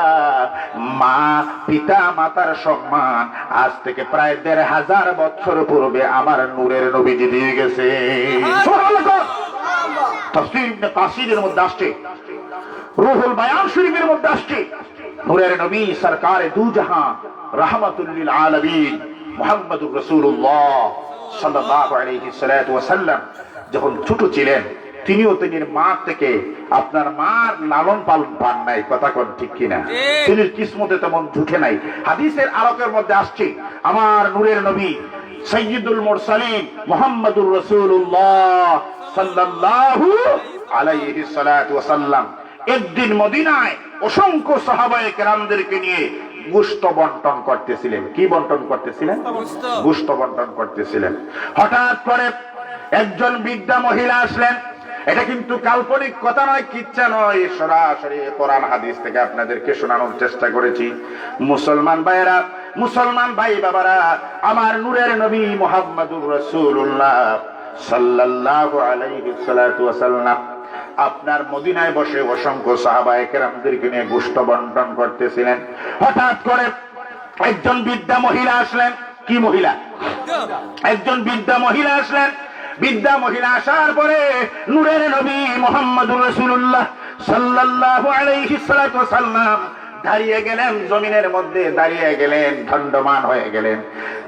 মা পিতা মাতার সম্মান আজ থেকে প্রায় ১৫০০ বছর পূর্বে আমার নূরের নবীজি দিয়ে গেছে। তাফসীর ইবনে কাসিরের মধ্যে আসছে, রুহুল বায়ান শরীফের মধ্যে আসছে, নূরের নবী সরকারে দু জাহান রাহমাতুল লিল আলামিন মুহাম্মদুর রাসূলুল্লাহ সাল্লাল্লাহু আলাইহি ওয়াসাল্লাম যখন ছোট ছিলেন, তিনিও তিনির মা থেকে আপনার মার লালন পালন পান নাই। কথা কোন ঠিক কিনা? তিনি কিসমতে তেমন ঝুঁকে নাই। হাদিসের আলোকের মধ্যে আসছে, আমার নূরের নবী সাইয়্যিদুল মুরসালিন মুহাম্মদুর রাসূলুল্লাহ সাল্লাল্লাহু আলাইহি ওয়াসাল্লাম একদিন মদিনায় অসংখ্য সাহাবায়ে কেরামদেরকে নিয়ে গোশত বন্টন করতেছিলেন। কি বন্টন করতেছিলেন? গোশত বন্টন করতেছিলেন। হঠাৎ করে একজন বৃদ্ধা মহিলা আসলেন। এটা কিন্তু কাল্পনিক কথা নয়, কিচ্ছা নয়, সরাসরি কোরআন হাদিস থেকে আপনাদেরকে শোনানোর চেষ্টা করেছি। মুসলমান ভাইয়েরা, মুসলমান ভাই বাবারা, আমার নূরের নবী মুহাম্মদুর রাসূলুল্লাহ সাল্লাল্লাহু আলাইহি ওয়াসাল্লাম আপনার মদিনায় বসে অসংখ্য সাহাবায়ে কেরামদেরকে নিয়ে গোশত বন্টন করতেছিলেন। হঠাৎ করে একজন বৃদ্ধা মহিলা আসলেন। কি মহিলা? একজন বৃদ্ধা মহিলা আসলেন। বৃদ্ধা মহিলা আসার পরে নূরের নবী মুহাম্মদুর রাসূলুল্লাহ সাল্লাল্লাহু আলাইহি ওয়াসাল্লাম দাঁড়িয়ে গেলেন, জমিনের মধ্যে দাঁড়িয়ে গেলেন, দণ্ডমান হয়ে গেলেন।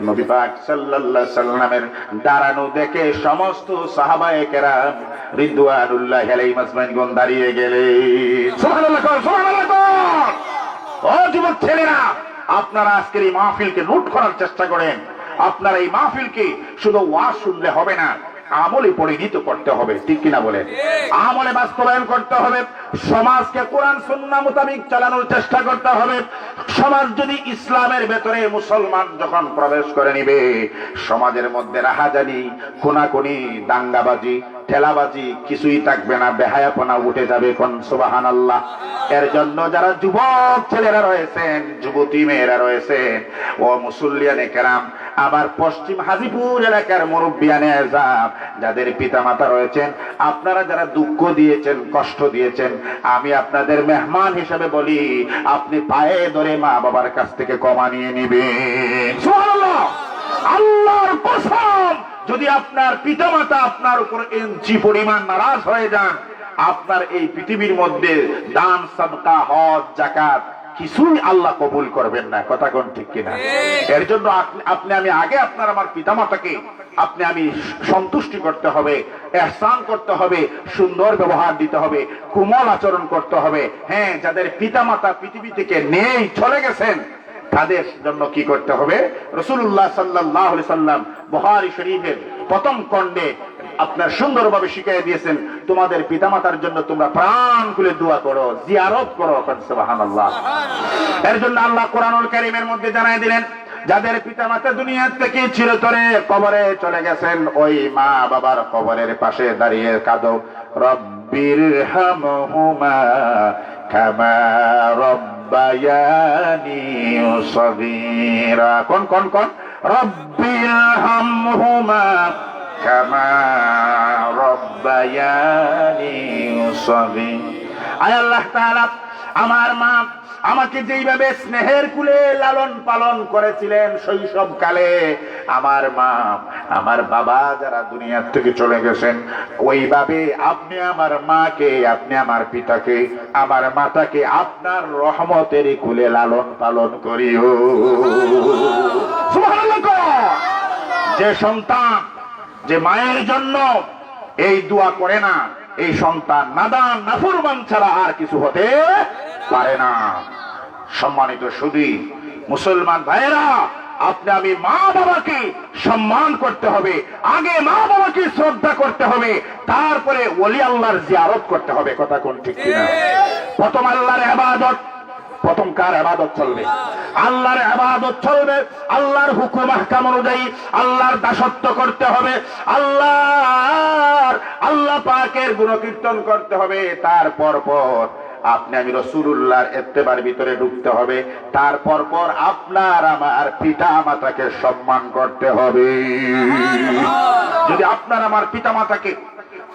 নবী পাক সাল্লাল্লাহু আলাইহি সাল্লামের দাঁড়ানো দেখে সমস্ত সাহাবায়ে কেরাম রিদওয়ানুল্লাহি আলাইহিম আজমাইন দাঁড়িয়ে গেলেন। সুবহানাল্লাহ, সুবহানাল্লাহ। ও যুবক ছেলেরা, আপনারা আজকের এই মাহফিলকে নোট করার চেষ্টা করেন। আপনারা এই মাহফিলকে শুধু ওয়াজ শুনলে হবে না, আমলে পরিণত করতে হবে। ঠিক কিনা বলেন? আমলে বাস্তবায়ন করতে হবে। সমাজকে কোরআন সুন্নাহ মোতাবেক চালানোর চেষ্টা করতে হবে। সমাজ যদি ইসলামের ভেতরে মুসলমান যখন প্রবেশ করে নিবে, সমাজের মধ্যে রাহাজানি, খুনাখুনি, দাঙ্গাবাজি, ঠেলাবাজি কিছুই থাকবে না, বেহায়াপনা উঠে যাবে। কোন সুবহানাল্লাহ। এর জন্য যারা যুবক ছেলেরা রয়েছেন, যুবতী মেয়েরা রয়েছেন, ও মুসল্লিয়ানে কেরাম, আবার পশ্চিম হাজিপুর এলাকার মুরব্বিয়ানে আযম, যাদের পিতা মাতা রয়েছেন, আপনারা যারা দুঃখ দিয়েছেন, কষ্ট দিয়েছেন, আমি আপনাদের মেহমান হিসেবে বলি, আপনি পায়ে ধরে মা বাবার কাছ থেকে ক্ষমা নিয়ে নিবেন। সুবহানাল্লাহ। আল্লাহর কসম, যদি আপনার পিতা মাতা আপনার উপর ইঞ্চি পরিমাণ নারাজ হয়ে যান, আপনার এই পৃথিবীর মধ্যে দান, সাদকা, হজ, যাকাত কিছুই আল্লাহ কবুল করবেন না। কথা কোন ঠিক কিনা? এর জন্য আপনি আমি আগে আপনার আমার পিতা মাতাকে আমি সন্তুষ্টি করতে হবে, ইহসান করতে হবে, সুন্দর ব্যবহার দিতে হবে, কোমল আচরণ করতে হবে। হ্যাঁ, যাদের পিতা মাতা পৃথিবী থেকে নেই, চলে গেছেন, তাদের জন্য কি করতে হবে? রাসূলুল্লাহ সাল্লাল্লাহু আলাইহি সাল্লাম বুখারী শরীফের প্রথম খণ্ডে আপনার সুন্দরভাবে শিখিয়ে দিয়েছেন, তোমাদের পিতামাতার জন্য তোমরা প্রাণ খুলে দোয়া করো, জিয়ারত করো। সুবহানাল্লাহ। এর জন্য আল্লাহ কোরআনুল কারীমের মধ্যে জানাই দিলেন, যাদের পিতামাতা দুনিয়া থেকে চিরতরে কবরে চলে গেছেন, ওই মা বাবার কবরের পাশে দাঁড়িয়ে কাঁদো, রব্বিরহামহুমা কামা রব্বায়ানি সগীরা। কোন কোন কোন? রব্বিরহামহুমা কামা রব্বায়ানি রাব্বায়ানি সগীরা। আয় আল্লাহ তাআলা, আমার মা আমাকে যেইভাবে স্নেহের কুলে লালন পালন করেছিলেন শৈশবকালে, আমার মা আমার বাবা যারা দুনিয়ার থেকে চলে গেছেন, ওইভাবে আপনি আমার মাকে, আপনি আমার পিতাকে, আমার মাতাকে আপনার রহমতের কুলে লালন পালন করিও। সুবহানাল্লাহ। যে সন্তান যে মায়ের জন্য এই দোয়া করে না, এই সন্তান নাদান নাফরমান ছাড়া আর কিছু হতে পারে না। সম্মানিত সুধী মুসলমান ভাইয়েরা, আপনি আমি মা বাবাকে সম্মান করতে হবে, আগে মা বাবাকে শ্রদ্ধা করতে হবে, তারপরে ওলি আল্লাহর জিয়ারত করতে হবে। কথা কোন ঠিক কিনা? প্রথম আল্লাহর ইবাদত, প্রথম কার ইবাদত চলবে? আল্লাহর ইবাদত চলবে, আল্লাহর হুকুম আহকাম অনুযায়ী আল্লাহর দাসত্ব করতে হবে, আল্লাহ পাকের গুণকীর্তন করতে হবে। তারপর আপনি আমি রাসূলুল্লাহর ইত্তেবার ভিতরে ঢুকতে হবে। তারপর আপনার আমার পিতা মাতাকে সম্মান করতে হবে। যদি আপনার আমার পিতা মাতাকে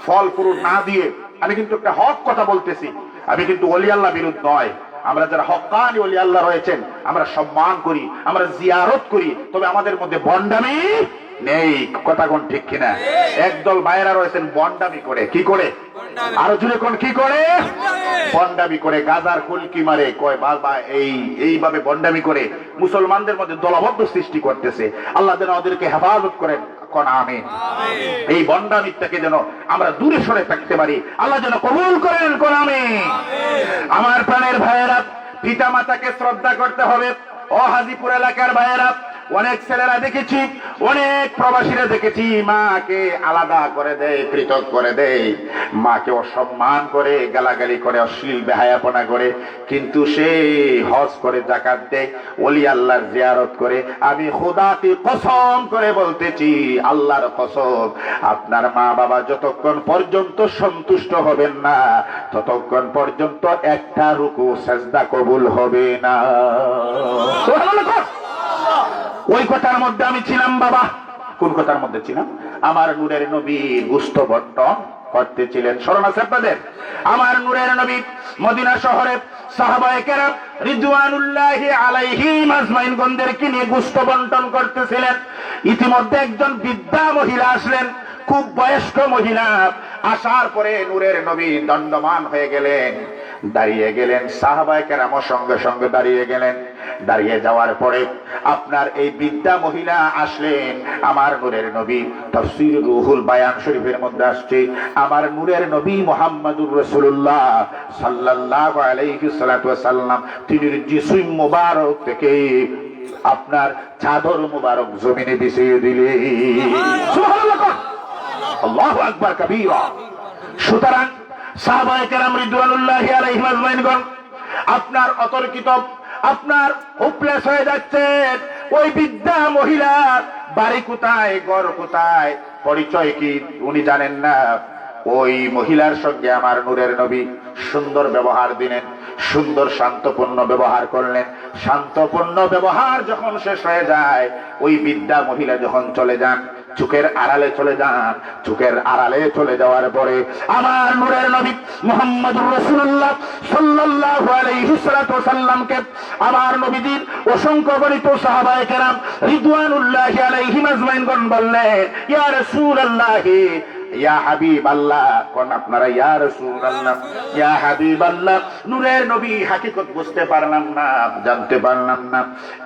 ফল ফুরুট না দিয়ে, আমি কিন্তু একটা হক কথা বলতেছি, আমি কিন্তু ওলি আল্লাহ বিরুদ্ধ নয়, আমরা যারা হক্কানি ওলি আল্লাহ রয়েছেন আমরা সম্মান করি, আমরা জিয়ারত করি, তবে আমাদের মধ্যে বন্ডামি নেই। কথা কোন ঠিক কিনা? একদল ভাইয়েরা রয়েছেন বন্ডামি করে। কি করে? আরো জুড়ে কোন কি করে? বন্ডামি করে, গাজার কুলকি মারে, কয় বাবা এইভাবে বন্ডামি করে মুসলমানদের মধ্যে দলবদ্ধ সৃষ্টি করতেছে। আল্লাহ যেন ওদেরকে হেফাজত করেন। কোন আমিন। এই বন্ডামি থেকে যেন আমরা দূরে সরে থাকতে পারি, আল্লাহ যেন কবুল করেন। কোন আমিন। আমার প্রাণের ভাইয়েরা, পিতা মাতাকে শ্রদ্ধা করতে হবে। ও হাজিপুর এলাকার ভাইয়েরা, অনেক ছেলেরা দেখেছি, অনেক প্রবাসীরা দেখেছি, মাকে আলাদা করে দেয়, পৃথক করে দেয়, মাকে অসম্মান করে, গালাগালি করে, অশ্লীল বেহায়াপনা করে, কিন্তু সে হজ করে, যাকাত দেয়, ওলি আল্লাহর জিয়ারত করে। আমি খোদাকে কসম করে বলতেছি, আল্লাহর কসম, আপনার মা বাবা যতক্ষণ পর্যন্ত সন্তুষ্ট হবেন না, ততক্ষণ পর্যন্ত একটা রুকু সেজদা কবুল হবে না। সুবহানাল্লাহ। ওই কথার মধ্যে আমি ছিলাম বাবা। কোন কথার মধ্যে ছিলাম? আমার নূরের নবী গোশত বন্টন করতেছিলেন। স্মরণ আছে আপনাদের? আমার নূরের নবী মদিনা শহরে সাহাবায়ে কেরাম রিদওয়ানুল্লাহি আলাইহিম আজমাইনগণদেরকে নিয়ে গোশত বন্টন করতেছিলেন। ইতিমধ্যে একজন বৃদ্ধা মহিলা আসলেন, খুব বয়স্ক মহিলা। আসার পরে নূরের নবী দণ্ডমান হয়ে গেলেন, দাঁড়িয়ে গেলেন। সাহাবায়ে কেরাম সঙ্গে সঙ্গে দাঁড়িয়ে গেলেন। দাঁড়িয়ে যাওয়ার পরে আপনার এই বৃদ্ধা মহিলা আসলেন। আমার নূরের নবী, তাফসীর রুহুল বায়ান শরীফের মধ্যে আসছে, আমার নূরের নবী মুহাম্মদুর রাসূলুল্লাহ সাল্লাল্লাহু আলাইহি সাল্লাম তিনি জিসম মুবারক থেকে আপনার চাদর মুবারক জমিনে বিছিয়ে দিলেন। সুবহানাল্লাহ, আল্লাহু আকবার কাবীরা। সুতরাং সাহাবায়ে কেরাম রিদওয়ানুল্লাহি আলাইহিম আজমাইনগণ আপনার অতর্কিত, আপনার হোপলেস হয়ে যাচ্ছেন। ওই বৃদ্ধা মহিলার বাড়ি কোথায়, ঘর কোথায়, পরিচয় কি উনি জানেন না। ওই মহিলার সঙ্গে আমার নূরের নবী সুন্দর ব্যবহার দিলেন, সুন্দর শান্তপূর্ণ ব্যবহার করলেন। শান্তপূর্ণ ব্যবহার যখন শেষ হয়ে যায়, ওই বৃদ্ধা মহিলা যখন চলে যান, চোখের আড়ালে চলে যান, চোখের আড়ালে চলে যাওয়ার পরে আমার নূরের নবী মুহাম্মদুর রাসূলুল্লাহ সাল্লাল্লাহু আলাইহি সাল্লামকে আমার নবীজির অসংখ্য গণিত সাহাবায়ে কেরাম রিদওয়ানুল্লাহি আলাইহিম আজমাইনগণ বললেন, ইয়া রাসূলুল্লাহ, ইয়া হাবিবাল্লাহ। কোন আপনারা ইয়া রাসূলুল্লাহ, ইয়া হাবিবাল্লাহ। নূরের নবী হাকিকত বুঝতে পারলাম না, জানতে পারলাম না।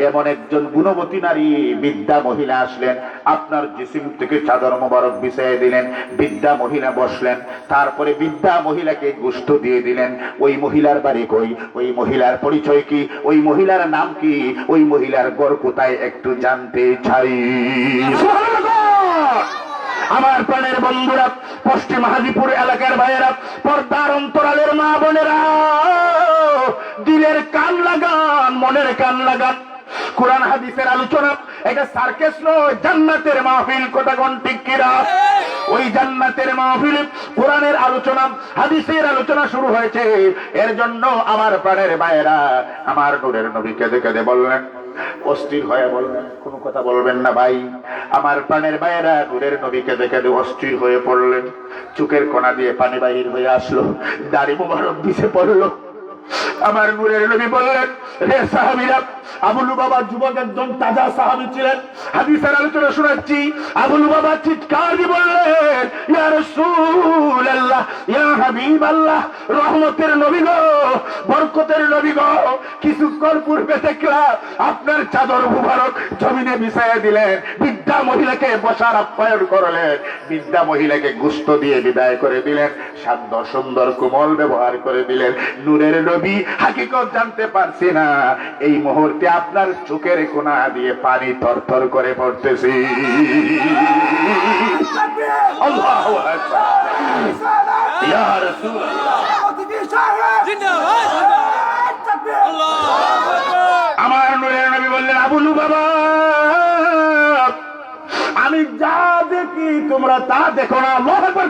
এমন একজন গুণবতী নারী বৃদ্ধা মহিলা আসলেন, আপনার জিসিম থেকে চাদর মোবারক বিছিয়ে দিলেন। বৃদ্ধা মহিলা বসলেন, তারপরে বৃদ্ধা মহিলাকে গোশত দিয়ে দিলেন। ওই মহিলার বাড়ি কই, ওই মহিলার পরিচয় কি, ওই মহিলার নাম কি, ওই মহিলার ঘর কোথায় একটু জানতে চাই। আমার প্রাণের বন্ধুরা, পশ্চিম হাজিপুর এলাকার ভাইয়েরা, পর্দার অন্তরালের মা বোনেরা, দিলের কান লাগান, মনের কান লাগান। কোরআন হাদিসের আলোচনা, এটা সার্কেস নয়, জান্নাতের মাহফিল। কথা কোন ঠিক কিনা? ওই জান্নাতের মাহফিল, কোরআনের আলোচনা, হাদিসের আলোচনা শুরু হয়েছে। এর জন্য আমার প্রাণের ভাইয়েরা আমার নূরের নবী কেঁদে কেঁদে বললেন, অস্থির হয়ে বললেন, কোনো কথা বলবেন না ভাই। আমার প্রাণের ভাইয়েরা নূরের নবীকে দেখে অস্থির হয়ে পড়লেন। চোখের কোনা দিয়ে পানি বাহির হয়ে আসলো, দাড়ি মোবারক ভিজে পড়লো। আমার নূরের নবী বললেন, হে সাহাবীরা, আবু লুবাবা যুবক একজন তাজা সাহাবী ছিলেন, হাদিসের আলোচনা শোনাচ্ছি। আবু লুবাবা চিৎকার দিয়ে বললেন, ইয়া রাসূলুল্লাহ, ইয়া হাবিবাল্লাহ, রহমতের নবী গো, বরকতের নবী গো, কিছুক্ষণ পূর্বে দেখলাম আপনার চাদর মুবারক জমিনে বিছাইয়া দিলেন, বৃদ্ধা মহিলাকে বসার আপ্যায়ন করলেন, বৃদ্ধা মহিলাকে গোশত দিয়ে বিদায় করে দিলেন, শান্ত সুন্দর কোমল ব্যবহার করে দিলেন। নূরের নবী, হাকিকত জানতে পারছি না, এই মুহূর্তে আপনার চোখের কোনা দিয়ে পানি থরথর করে পড়তেছে। আল্লাহু আকবার, ইয়া রাসূলুল্লাহ। আমার নূরের নবী বললেন, আবু লুবাবা, আমি যা দেখি তোমরা তা দেখো না। আল্লাহু আকবার।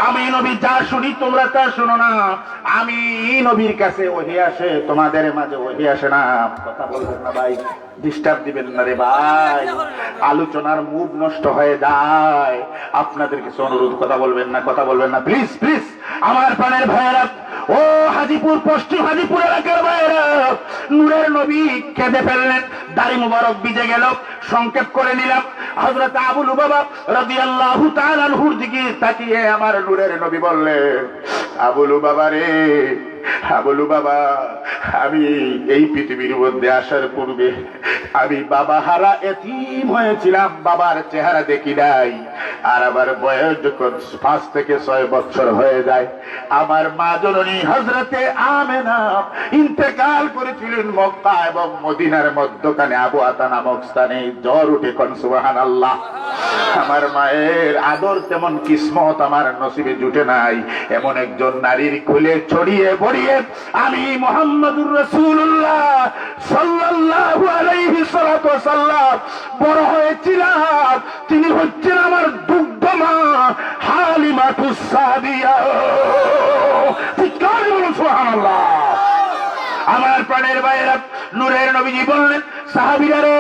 আমি নবী যা শুনি তোমরা তা শোনো না। আমি নবীর কাছে ওহী আসে, তোমাদের মাঝে ওহী আসে না। কথা বলবেন না ভাই, ডিস্টার্ব দিবেন না রে ভাই, আলোচনার মুড নষ্ট হয়ে যায়। আপনাদের কিছু অনুরোধ, কথা বলবেন না, কথা বলবেন না, প্লিজ প্লিজ। আমার প্রাণের ভাইয়েরা, ও হাজীপুর, পশ্চিম হাজীপুর এলাকার ভাইয়েরা, নূরের নবী কেঁদে ফেললেন, দাড়ি মুবারক ভিজে গেল। সংক্ষেপ করে নিলাম। হযরত আবু লুবাবা রাদিয়াল্লাহু তাআলা আনহুর দিকে তাকিয়ে আমার নূরের নবী বললেন, আবু লুবাবা রে, আবু লুবাবা, আমি এই পৃথিবীর মধ্যে আসার পূর্বে আমি বাবা হারা এতিম হয়েছিলাম, বাবার চেহারা দেখি নাই। আর আমার বয়স যখন 5 থেকে 6 বছর হয়ে যায়, আমার মা জননী হযরতে আমেনা ইন্তেকাল করেছিলেন মক্কা এবং মদিনার মধ্যখানে আবু আতা নামক স্থানে। জ্বর উঠে, কোন সুবহানাল্লাহ। আমার মায়ের আদর তেমন কিসমত আমার নসিবে জুটে নাই। এমন একজন নারীর কোলে ছড়িয়ে পড়িয়ে আমি মুহাম্মদুর রাসূলুল্লাহ সাল্লাল্লাহু আলাইহি ওয়াসাল্লাম বড় হয়েছিলাম। তিনি হচ্ছেন আমার দুগ্ধ মা হালিমাতুস সাদিয়া। চিৎকার করুন সুবহানাল্লাহ। আমার প্রাণের ভাইয়েরা, নূরের নবীজি বললেন, সাহাবীরা রে,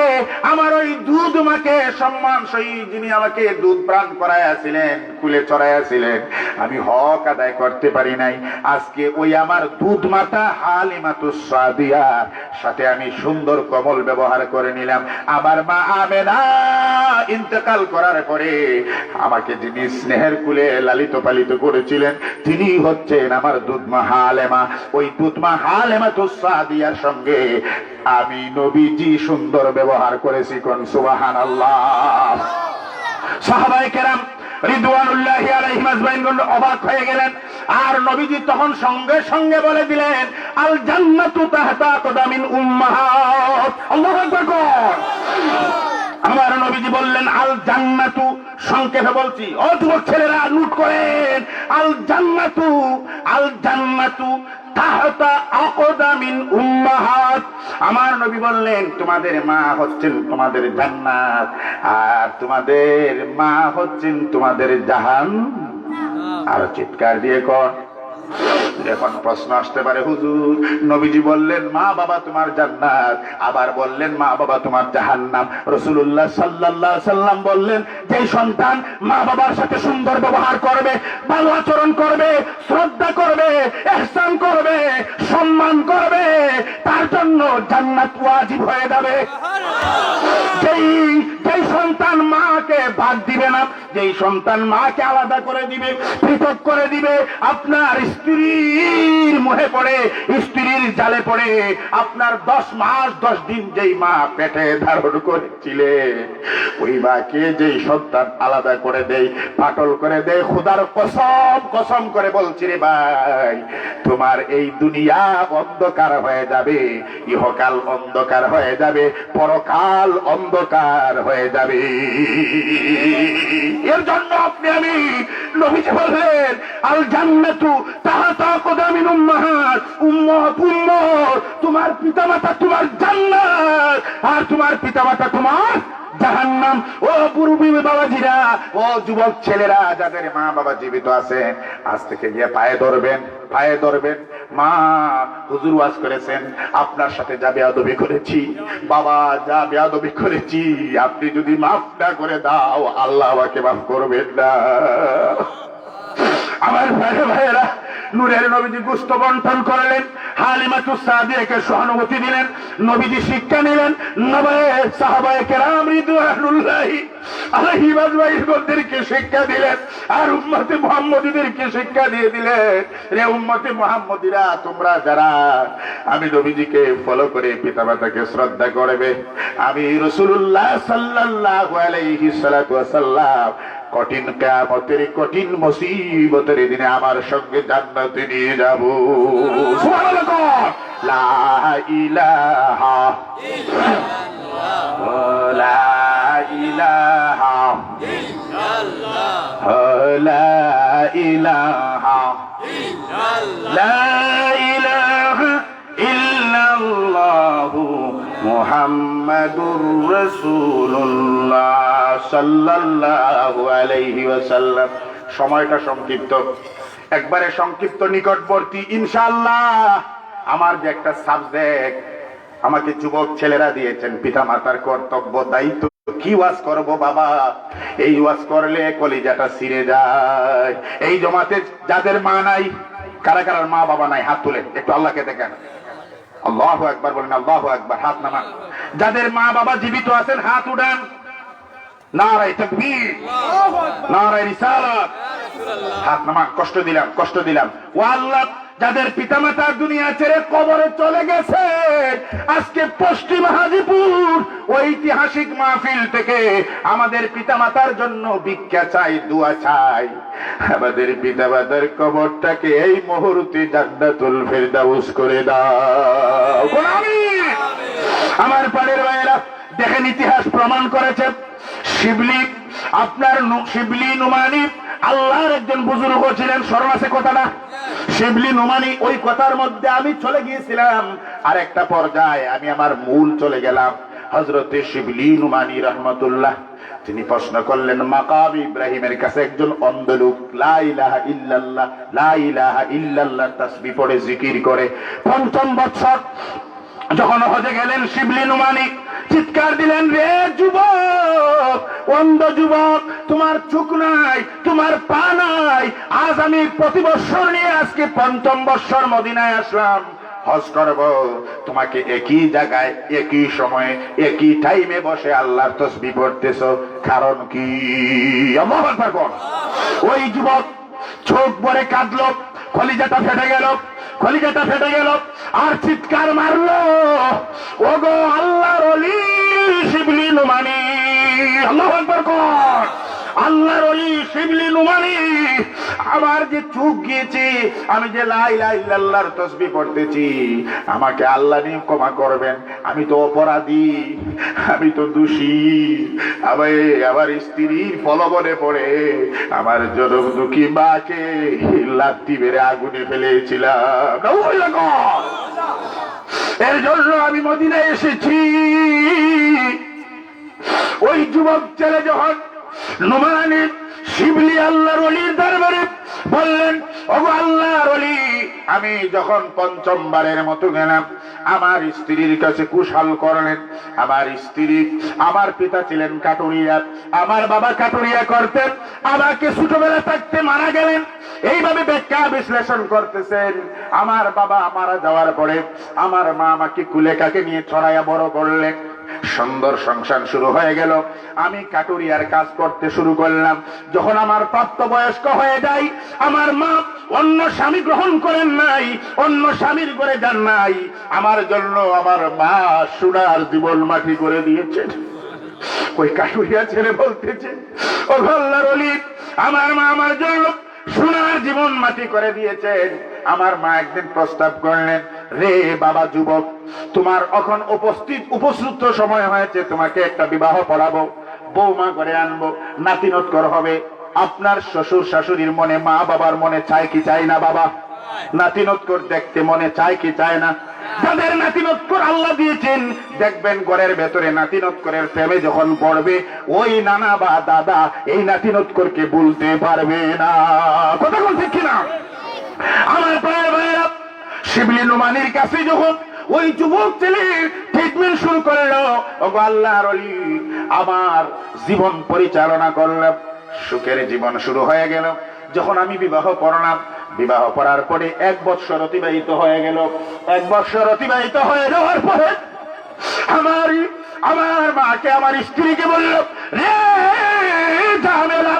আমার ওই দুধ মাকে সম্মান সহিত যিনি আমাকে দুধ পান করাইয়াছিলেন, কুলে চড়াইয়াছিলেন, আমি হক আদায় করতে পারি নাই। আজকে ওই আমার দুধ মাতা হালিমাতুস সাদিয়ার সাথে আমি সুন্দর কমল ব্যবহার করে নিলাম। আমার মা আমেনা ইন্তেকাল করার পরে আমাকে যিনি স্নেহের কুলে লালিত পালিত করেছিলেন, তিনি হচ্ছেন আমার দুধমা হালেমা। ওই দুধমা হালেমাতুস সাদিয়ার সঙ্গে আমি নবীজি সুন্দর ব্যবহার করেছি। কোন সুবহানাল্লাহ। সাহাবায়ে কেরাম রিদওয়ানুল্লাহি আলাইহিম আজমাইন অবাক হয়ে গেলেন। আর নবীজি তখন সঙ্গে সঙ্গে বলে দিলেন, আল জান্নাতু তাহতা আকদামিন উম্মাহাত। আল্লাহু আকবার। আমার নবীজি বললেন, আল জান্নাতু, সংক্ষেপে বলছি, ও যুবক ছেলেরা নোট করেন, আল জান্নাতু, আল জান্নাতু তাহতা আকদামিন উম্মাহাত। আমার নবী বললেন, তোমাদের মা হচ্ছেন তোমাদের জান্নাত, আর তোমাদের মা হচ্ছেন তোমাদের জাহান্নাম। আর চিৎকার দিয়ে কর। এখন প্রশ্ন আসতে পারে, হুজুর, নবীজি বললেন মা বাবা তোমার জান্নাত, আবার বললেন মা বাবা তোমার জাহান্নাম। রাসূলুল্লাহ সাল্লাল্লাহু আলাইহি সাল্লাম বললেন, যে সন্তান মা বাবার সাথে সুন্দর ব্যবহার করবে, ভালো আচরণ করবে, শ্রদ্ধা করবে, ইহসান করবে, সম্মান করবে, তার জন্য জান্নাত ওয়াজিব হয়ে যাবে। যেই সন্তান মাকে বাদ দিবে না, যেই সন্তান মাকে আলাদা করে দিবে, পৃথক করে দিবে, আপনার স্ত্রীর মোহে পড়ে, স্ত্রীর জালে পড়ে, আপনার 10 মাস 10 দিন যেই মা পেটে ধারণ করেছিলে, ওই মাকে যেই সন্তান আলাদা করে দেয়, পাটল করে দেয়, খোদার কসম কসম করে বলছি রে ভাই, তোমার এই দুনিয়া অন্ধকার হয়ে যাবে, ইহকাল অন্ধকার হয়ে যাবে, পরকাল অন্ধকার হয়ে যাবে। এর জন্য আপনি আমি নবীজি বললেন, আল জান্নাতু তাহতা আকদামিন উম্মাহাত। উম্মত, উম্মত, তোমার পিতামাতা তোমার জান্নাত, আর তোমার পিতামাতা তোমার জাহান্নাম। ও মুরব্বি বাবাজিরা, ও যুবক ছেলেরা যাদের মা বাবা জীবিত আছেন, আজ থেকে গিয়ে পায়ে ধরবেন, পায়ে ধরবেন। মা, হুজুর ওয়াজ করেছেন, আপনার সাথে যা বেয়াদবি করেছি, বাবা যা বেয়াদবি করেছি, আপনি যদি মাফ না করে দাও, আল্লাহ আমাকে মাফ করবেন না। আমার ভাইয়েরা, নূরের নবীজি গোশত বন্টন করলেন, হালিমাতুস সাদিয়াকে সহানুভূতি দিলেন, নবীজি শিক্ষা নিলেন, সাহাবায়ে কেরাম রিদওয়ানুল্লাহি আলাইহিম আজমাইনদেরকে শিক্ষা দিলেন, আর উম্মতে মুহাম্মদীদেরকে শিক্ষা দিয়ে দিলেন, রে উম্মতে মুহাম্মদীরা, তোমরা যারা আমি নবীজিকে ফলো করে পিতামাতাকে শ্রদ্ধা করবে, আমি রাসূলুল্লাহ সাল্লাল্লাহু আলাইহি ওয়াসাল্লাম কঠিন কিয়ামতের কঠিন মুসিবতের দিনে আমার সঙ্গে জান্নাতে নিয়ে যাব। সুবহানাল্লাহ, লা ইলাহা ইল্লাল্লাহ, লা ইলাহা ইল্লাল্লাহ, লা ইলাহা ইল্লাল্লাহ, লা ইলাহা ইল্লাল্লাহ মুহাম্মাদুর রাসূলুল্লাহ সাল্লাল্লাহু আলাইহি ওয়াসাল্লাম। সময়টা সংক্ষিপ্ত, একবারে সংক্ষিপ্ত, নিকটবর্তী। ইনশাআল্লাহ আমার যে একটা সাবজেক্ট আমাকে যুবক ছেলেরা দিয়েছেন, পিতামাতার কর্তব্য দায়িত্ব, কি ওয়াজ করব বাবা, এই ওয়াজ করলে কলিজাটা ছিঁড়ে যায়। এই জমাতে যাদের মা নাই, কারা কারার মা বাবা নাই, হাত তুলেন, একটু আল্লাহকে দেখেন। আল্লাহু আকবার বলেন, আল্লাহু আকবার, হাত নামান। যাদের মা বাবা জীবিত আছেন হাত উঠান। নারায়ে তাকবীর, নারায়ে রিসালাত, হাত নামান। কষ্ট দিলাম, কষ্ট দিলাম। ও আল্লাহ, যাদের পিতামাতা দুনিয়া ছেড়ে কবরে চলে গেছে, আজকে পশ্চিম হাজীপুর ঐতিহাসিক মাহফিল থেকে আমাদের পিতামাতার জন্য ভিক্ষা চাই, দোয়া চাই। আমাদের পিতামাতার কবরটাকে এই মুহূর্তে জান্নাতুল ফেরদাউস করে দাও। আমিন। আমার পাড়ের ভাইয়েরা, দেখেন ইতিহাস প্রমাণ করেছে, শিবলি, আপনার শিবলি নুমানি আল্লাহর একজন বুজুর্গ ছিলেন, স্মরণ আছে কথাটা? শিবলি নুমানি, ওই কথার মধ্যে আমি চলে গিয়েছিলাম আর একটা পর্যায়ে আমি আমার মূল চলে গেলাম। হযরতে শিবলি নুমানি রাহমাতুল্লাহ, তিনি প্রশ্ন করলেন মাকাম ইব্রাহিমের কাছে একজন অন্ধ লোক লা ইলাহা ইল্লাল্লাহ, লা ইলাহা ইল্লাল্লাহ তাসবিহ পড়ে জিকির করে ৫ম বছর যখন হজে গেলেন, শিবলি নুমানি চিৎকার দিলেন, রে যুবক, অন্ধ যুবক, তোমার চোখ নাই, তোমার পা নাই, আজ আমি প্রতি বছর নিয়ে আজকে ৫ম বছর মদিনায় আসলাম, হজ করব, তোমাকে একই জায়গায় একই সময়ে একই টাইমে বসে আল্লাহর তাসবিহ পড়তেছো, কারণ কি? আল্লাহু আকবার। ওই যুবক চোখ ভরে কাঁদলো, কলিজাটা ফেটে গেল, কলিজাটা ফেটে গেল, আর চিৎকার মারলো, ওগো আল্লাহর ওলি শিবলি নুমানি, আল্লাহু আকবার কর, আল্লাহর ওলি শিবলি নুমানি, আমার যে চোখ গিয়েছে, আমি যে লা ইলাহা ইল্লাল্লাহর তাসবিহ পড়তেছি, আমাকে আল্লাহ নিয়ে ক্ষমা করবেন, আমি তো অপরাধী, আমি তো দোষী, আমার স্ত্রীর প্রলোভনে পড়ে আমার জনম দুঃখী মাকে লাথি মেরে আগুনে ফেলেছিলাম, এর জন্য আমি মদিনায় এসেছি। ওই যুবক ছেলে যখন নুমানি শিবলি আল্লাহর ওলির দরবারে বললেন, ওগো আল্লাহর ওলি, আমি যখন ৫ম বারের মতো গেলাম, আমার স্ত্রীর কাছে কুশল করলেন। আমার স্ত্রী, আমার পিতা ছিলেন কাটুরিয়া, আমার বাবা কাটুরিয়া করতেন, আমাকে ছোটবেলা থাকতে মারা গেলেন। এইভাবে ব্যাখ্যা বিশ্লেষণ করতেছেন। আমার বাবা মারা যাওয়ার পরে আমার মা আমাকে কুলে কাকে নিয়ে ছড়াইয়া বড় করলেন। সুন্দর সংসার শুরু হয়ে গেল। আমি কাটুরিয়ার কাজ করতে শুরু করলাম। যখন আমার প্রাপ্তবয়স্ক হয়ে যাই, আমার মা অন্য স্বামী গ্রহণ করেন নাই, অন্য স্বামীর করে যান নাই, আমার জন্য আমার মা সোনার জীবন মাটি করে দিয়েছেন। ওই কাটুরিয়া ছেলে বলতেছে, ও আল্লাহর ওলি, আমার মা আমার জন্য সোনার জীবন মাটি করে দিয়েছেন। আমার মা একদিন প্রস্তাব করলেন, রে বাবা যুবক, তোমার এখন উপযুক্ত সময় হয়েছে, তোমাকে একটা বিবাহ পড়াবো, বৌমা করে আনবো, নাতিনত কর হবে। আপনার শ্বশুর শাশুড়ির মনে, মা বাবার মনে চায় কি চায় না বাবা? নাতিনত কর দেখতে মনে চায় কি চায় না? যাদের নাতিনক্কর আল্লাহ দিয়েছেন, দেখবেন ঘরের ভেতরে নাতিনক্করের প্রেমে যখন পড়বে, ওই নানা বা দাদা এই নাতিনক্করকে বলতে পারবে না। কথা বলছে কিনা আমার প্রায় ভাইয়েরা? শিবলি নোমানির কাছে যখন ওই যুবক ছেলে ট্রিটমেন্ট শুরু করলো, ওগো আল্লাহর ওলি, আমার জীবন পরিচালনা করলাম, সুখের জীবন শুরু হয়ে গেল। যখন আমি বিবাহ করলাম, বিবাহ করার পরে 1 বছর অতিবাহিত হয়ে গেল। 1 বছর অতিবাহিত হয়ে যাওয়ার পরে আমার মাকে, আমার স্ত্রীকে বলল, রে জামেলা,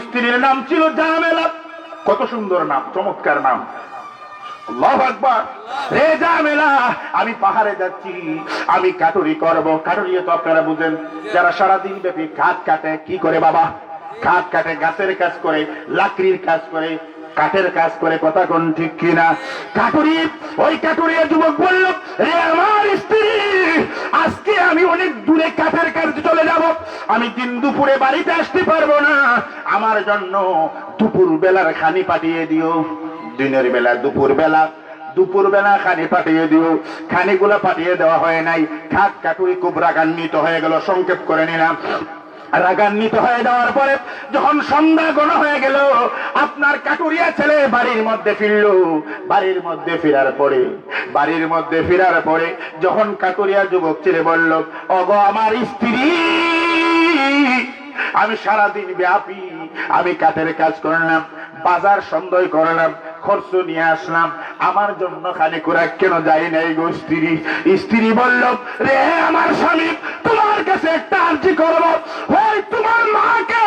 স্ত্রীর নাম ছিল জামেলা। কত সুন্দর নাম, চমৎকার নাম, আল্লাহু আকবার। রে জামেলা, আমি পাহাড়ে যাচ্ছি, আমি কাটুরি করব। কাটুরি তো আপনারা বুঝেন, যারা সারাদিন ব্যাপী কাঠ কাটে। কি করে বাবা? কাঠ কাটে, গাছের কাজ করে, লাকড়ির কাজ করে, কাঠের কাজ করে। কথা কোন ঠিক কিনা? কাটুরি, ওই কাটুরিয়া যুবক বলল, রে আমার স্ত্রী, আজকে আমি অনেক দূরে কাঠের কাজে চলে যাব, আমি দিন দুপুরে বাড়িতে আসতে পারবো না, আমার জন্য দুপুর বেলার খানি পাঠিয়ে দিও। দিনের বেলা, দুপুর বেলা খানি পাঠিয়ে দিও। খানিগুলো পাঠিয়ে দেওয়া হয় নাই। খাট কাটুরি খুব রাগান্বিত হয়ে গেল। সংক্ষেপ করে নিলাম, রাগান্বিত হয়ে যাওয়ার পরে যখন সন্ধ্যা গণা হয়ে গেল, আপনার কাটুরিয়া ছেলে বাড়ির মধ্যে ফিরল। বাড়ির মধ্যে ফেরার পরে যখন কাটুরিয়া যুবক ছেলে বলল, ওগো আমার স্ত্রী, আমি সারাদিন ব্যাপী আমি কাঠের কাজ করলাম, বাজার সন্দেহ করলাম, খরচ নিয়ে আসলাম, আমার জন্য খালি কোরা কেন যাই নাই গো স্ত্রী? স্ত্রী বলল, রে আমার স্বামী, তোমার কাছে একটা আর্জি করবো, হয় তোমার মাকে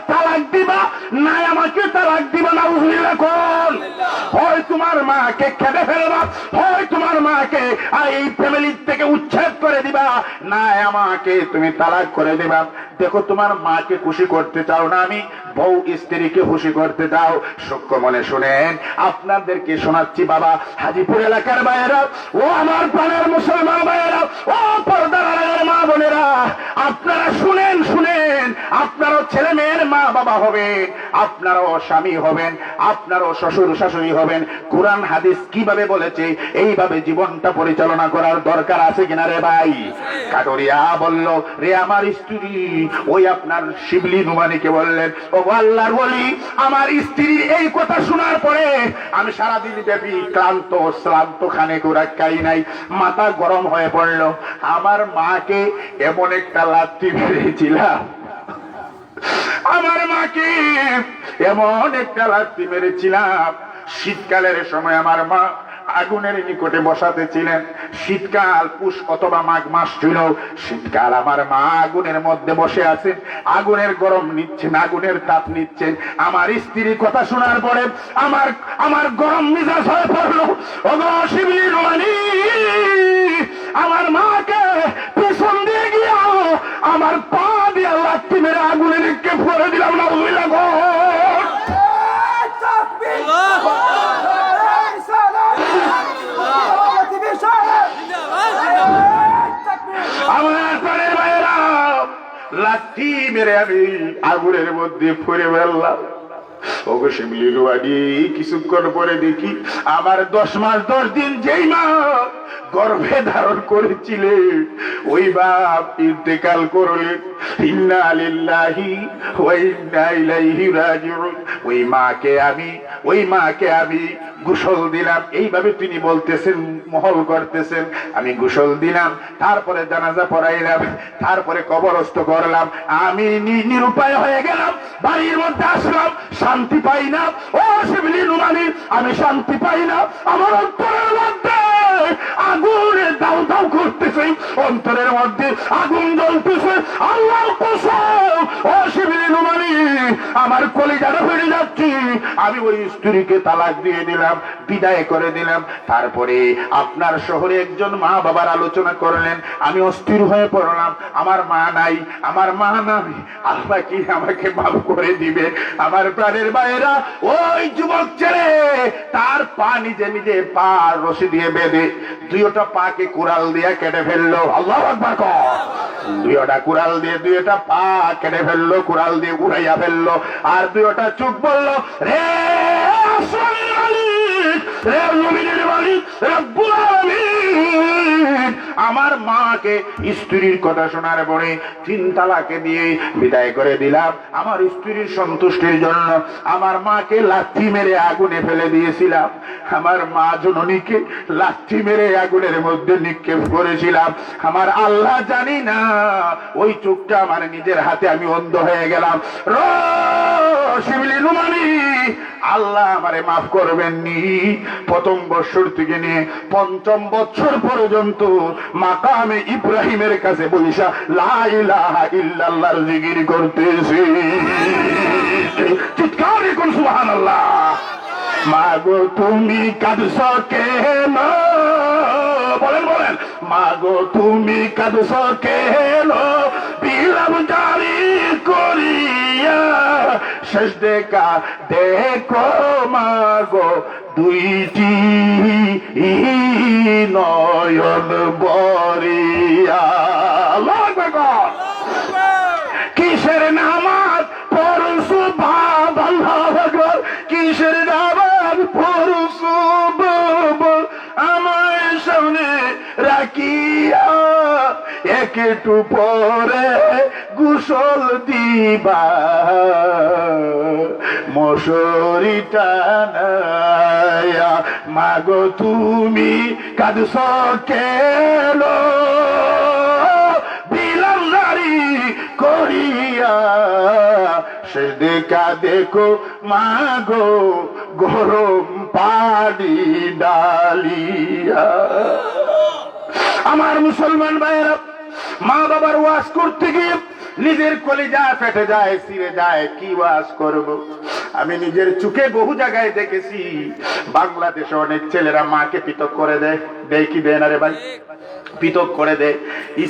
তালাক দিবা, না আমাকে তালাক দিবা। না বুঝলিলা কোন? হয় তোমার মাকে খেতে ফেলবা, হয় তোমার মাকে এই ফ্যামিলির থেকে উচ্ছেদ করে দিবা, না আমাকে তুমি তালাক করে দিবা। দেখো, তোমার মাকে খুশি করতে চাও না, আমি বউ স্ত্রীকে খুশি করতে চাও। সূক্ষ্ম মনে শুনেন, আপনাদেরকে শোনাচ্ছি বাবা, হাজিপুর এলাকার ভাইয়েরা, ও আমার প্রাণের মুসলমান ভাইয়েরা, ও পর্দার আড়ালের মা বোনেরা, আপনারা শুনেন, আপনারও ছেলে মেয়ের মা বাবা হবেন, আপনারও স্বামী হবেন, আপনারও শ্বশুর শাশুড়ি হবেন। কোরআন হাদিস কিভাবে বলেছে, এইভাবে জীবনটা পরিচালনা করার দরকার আছে কিনা রে ভাই? কাটুরিয়া বলল, রে আমার স্ত্রী, ওই আপনার শিবলি নুমানিকে বললেন, ও আল্লাহর ওলি, আমার স্ত্রীর এই কথা শোনার পরে আমি সারাদিন ব্যাপী শ্রান্ত খানে কোরা খাই নাই, মাথা গরম হয়ে পড়ল। আমার মাকে এমন একটা লাথি মেরেছিলাম, শীতকালের সময় আমার মা আগুনের নিকটে বসাতে ছিলেন। শীতকাল পুষ অথবা মাঘ মাস ছিল। শীতকাল আমার মা আগুনের মধ্যে বসে আছেন, আগুনের গরম নিচ্ছেন, আগুনের তাপ নিচ্ছেন। আমার স্ত্রীর কথা শোনার পরে আমার গরম মিজাজ হয়ে পড়লো। ওগো শিবলি নোমানি, আমার মাকে পিছন দিয়ে গিয়া আমার পা দিয়ে লাথি মেরে আগুনে নিক্ষেপ করে দিলাম। না বুঝলাম গো, আমার প্রাণের ভাইয়েরা, লাঠি মেরে আমি আগুনের মধ্যে ফুরে ফেললাম। ওগো শিবলি নোমানি, কিছুক্ষণ পরে দেখি আমার 10 মাস 10 দিন যেই মা গর্ভে ধারণ করেছিলে, ওই বাপ ইন্তেকাল করলেন। ইন্না লিল্লাহি ওয়া ইন্না ইলাইহি রাজিউন। ওই মাকে আমি গোসল দিলাম। এইভাবে তিনি বলতেছেন, মহল করতেছেন, আমি গোসল দিলাম, তারপরে জানাজা পড়াইলাম, তারপরে কবরস্থ করলাম। আমি নিরুপায় হয়ে গেলাম, বাড়ির মধ্যে আসলাম, শান্তি পাই না। ও শিবলি নোমানি, আমি শান্তি পাই না। আমার অন্তরের মধ্যে আগুনে দাউ দাউ করতেছে, অন্তরের মধ্যে আগুন জ্বলতেছে। আল্লাহর কসম, ও শিবলি নোমানি, আমার কলিজাটা ফেটে যাচ্ছে। আমি ওই স্ত্রীকে তালাক দিয়ে দিলাম, বিদায় করে দিলাম। তারপরে আপনার শহরে একজন মা বাবার আলোচনা করলেন, আমি অস্থির হয়ে পড়লাম। আমার মা নাই। আল্লাহ কি আমাকে মাফ করে দিবে? আমার প্রাণের ভাইয়েরা, ওই যুবক ছেলে তার পা নিজে পা রশি দিয়ে বেঁধে 2টা পাকে কুড়াল দিয়ে কেটে ফেললো। আল্লাহু আকবার কর। 2টা কুড়াল দিয়ে 2টা পা কেটে ফেললো, কুড়াল দিয়ে উড়াইয়া ফেললো। আর 2টা চোখ বলল, রে আসমানের মালিক, রে মুমিনের মালিক, রব্বুল আলামিন, আমার মাকে স্ত্রীর কথা শোনার পরে 3 তালাকে দিয়ে বিদায় করে দিলাম। আমার স্ত্রীর সন্তুষ্টির জন্য আমার মাকে লাথি মেরে আগুনে ফেলে দিয়েছিলাম। আমার মা জননীকে লাথি মেরে আগুনের মধ্যে নিক্ষেপ করেছিলাম। আমার আল্লাহ জানি না ওই চোখটা আমার নিজের হাতে আমি অন্ধ হয়ে গেলাম। শিবলি রুমানি আল্লাহ আমারে মাফ করবেননি। প্রথম বছর থেকে নিয়ে 5ম বছর পর্যন্ত মাকামে ইব্রাহিমের কাছে বৈশা লা ইলাহা ইল্লাল্লাহর জিকির করতেছি। চিৎকার করুন সুবহানাল্লাহ। মাগো তুমি কাঁদছো কেন? বলেন বলেন, মাগো তুমি কাঁদছো কেন? বিলাপ জারি করিয়া শেষ দেখা দেখো মাগো 2টি নয়ন বরিয়া। কিসের নামাজ পড়ছো বাবা? কিসের নামাজ পড়ছো বাবা? আমার সামনে রাখিয়া একটু পরে গোসল দিবা, মশারি টানায়া। মাগো তুমি কাঁদছো কেন? বিলাপ জারি করিয়া শেষ দেখা দেখো মাগো গরম পানি ডালিয়া। আমার মুসলমান ভাইয়েরা, মা বাবার ওয়াজ করতে গিয়ে নিজের কলিজা ফেটে যায়, ছিঁড়ে যায়। কি ওয়াজ করব? আমি নিজের চোখে বহু জায়গায় দেখেছি বাংলাদেশে অনেক ছেলেরা মাকে পৃথক করে দেয়। দেয় কি দেয় না রে ভাই? পৃথক করে দেয়,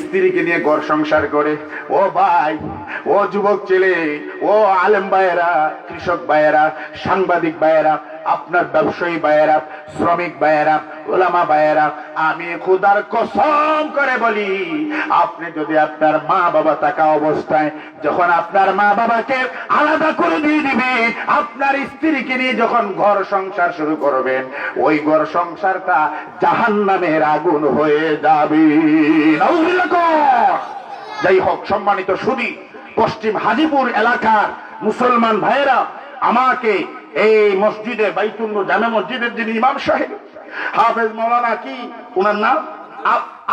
স্ত্রীকে নিয়ে ঘর সংসার করে। ও ভাই, ও যুবক ছেলে, ও আলেম ভাইয়েরা, কৃষক ভাইয়েরা, সাংবাদিক ভাইয়েরা, আপনার ব্যবসায়ী ভাইয়েরা, শ্রমিক ভাইয়েরা, ওলামা ভাইয়েরা, আমি খোদার কসম করে বলি, আপনি যদি আপনার মা বাবা থাকা অবস্থায় যখন আপনার মা বাবাকে আলাদা করে দিয়ে দিবে, আপনার স্ত্রীকে নিয়ে যখন ঘর সংসার শুরু করবেন, ওই ঘর সংসারটা জাহান্নামের আগুন হয়ে যাবে। যাই হোক, সম্মানিত সুধী, পশ্চিম হাজিপুর এলাকার মুসলমান ভাইয়েরা, আমাকে এই মসজিদে বাইতুল নূর জামে মসজিদের যিনি ইমাম সাহেব, হাফেজ মাওলানা কি ওনার নাম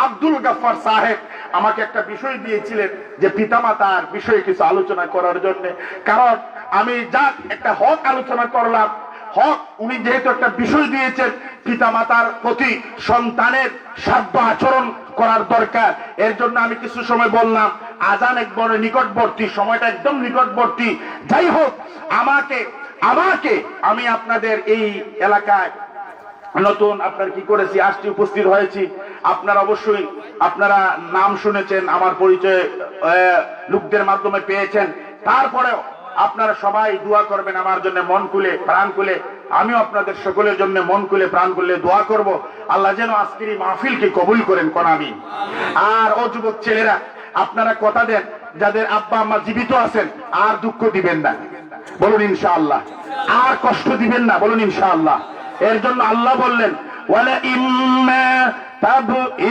আব্দুল গাফফার সাহেব, আমাকে একটা বিষয় দিয়েছিলেন যে পিতামাতার বিষয়ে কিছু আলোচনা করার জন্য। কারণ আমি যা একটা হক আলোচনা করলাম, হক উনি যেহেতু একটা বিষয় দিয়েছেন, পিতামাতার প্রতি সন্তানের সাধ্য আচরণ করার দরকার, এর জন্য আমি কিছু সময় বললাম। আজান একবারে নিকটবর্তী, সময়টা একদম নিকটবর্তী। যাই হোক, আমি আপনাদের এই এলাকায় নতুন আপনার কি করেছি, আসছি, উপস্থিত হয়েছি। আপনারা অবশ্যই আপনারা নাম শুনেছেন, আমার পরিচয় লোকদের মাধ্যমে পেয়েছেন। তারপরেও আপনারা সবাই দোয়া করবেন আমার জন্য মন খুলে প্রাণ খুলে। আমিও আপনাদের সকলের জন্য মন খুলে প্রাণ খুলে দোয়া করব, আল্লাহ যেন আজকের এই মাহফিলকে কবুল করেন। কোন আমিন। আর ও যুবক ছেলেরা, আপনারা কথা দেন যাদের আব্বা আম্মা জীবিত আছেন আর দুঃখ দিবেন না, বলুন ইনশাআল্লাহ। আর কষ্ট দিবেন না, বলুন ইনশাআল্লাহ। এর জন্য আল্লাহ বললেন, ওয়ালা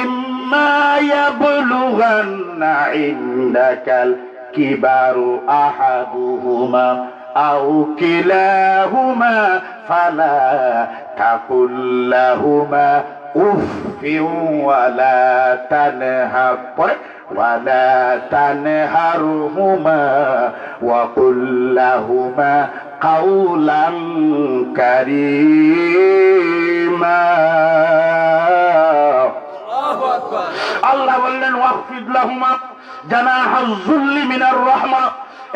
ইম্মা ইয়াবলুগান্না ইনদাকাল কিবারু আহাদুহুমা আও কিলাহুমা ফালা তাকুল লাহুমা উফিন ওয়ালা তানহারহুমা ওয়া কুল লাহুমা কাউলান কারীমা। আল্লাহ বললেন, ওয়াখফিদ লাহুমা জানাহাজ যুল্লি মিনার রাহমা।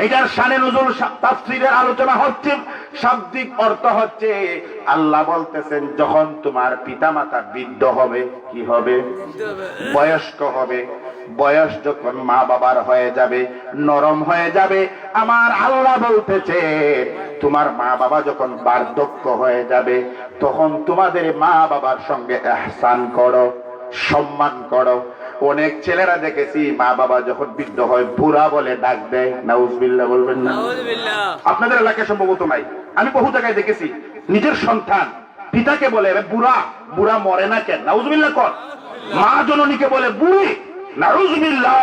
এটার শানে নুজুল তাফসীরের আলোচনা হচ্ছে, শাব্দিক অর্থ হচ্ছে আল্লাহ বলতেছেন, যখন তোমার পিতামাতা বৃদ্ধ হবে, কি হবে? বয়স্ক হবে। বয়স যখন মা বাবার হয়ে যাবে, নরম হয়ে যাবে, আমার আল্লাহ বলতেছে তোমার মা বাবা যখন বার্ধক্য হয়ে যাবে, তখন তোমাদের মা বাবার সঙ্গে ইহসান করো, সম্মান করো। অনেক ছেলেরা দেখেছি মা বাবা যখন বৃদ্ধ হয় বুড়া বলে ডাক দেয়। নাউজুবিল্লাহ বলবেন না? আপনাদের এলাকায় সম্ভবত নাই, আমি বহু জায়গায় দেখেছি নিজের সন্তান পিতাকে বলে বুড়া। বুড়া মরে না কেন? নাউজুবিল্লাহ কর। মা জননীকে বলে বুড়ি, নাউযুবিল্লাহ।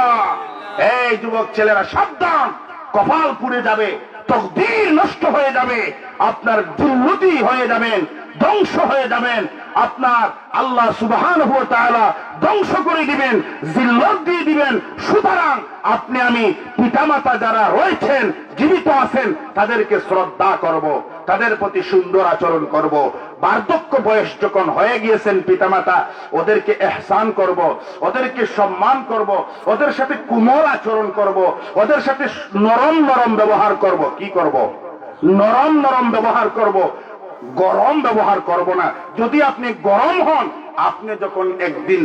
এই যুবক ছেলেরা সাবধান, কপাল পুড়ে যাবে, তকদীর নষ্ট হয়ে যাবে, আপনার দুর্গতি হয়ে যাবেন, ধ্বংস হয়ে যাবেন, আপনার আল্লাহ সুবহানাহু ওয়া তাআলা ধ্বংস করে দিবেন, জিল্লত দিয়ে দিবেন। সুতরাং আপনি আমি পিতামাতা যারা রয়েছেন, জীবিত আছেন, তাদেরকে শ্রদ্ধা করব, তাদের প্রতি সুন্দর আচরণ করব। বার্ধক্য বয়স যখন হয়ে গিয়েছেন পিতামাতা, ওদেরকে ইহসান করব, ওদেরকে সম্মান করব, ওদের সাথে কোমল আচরণ করব, ওদের সাথে নরম নরম ব্যবহার করব। কি করব? নরম নরম ব্যবহার করব, গরম ব্যবহার করব না। যদি আপনি গরম হন, আপনি যখন একদিন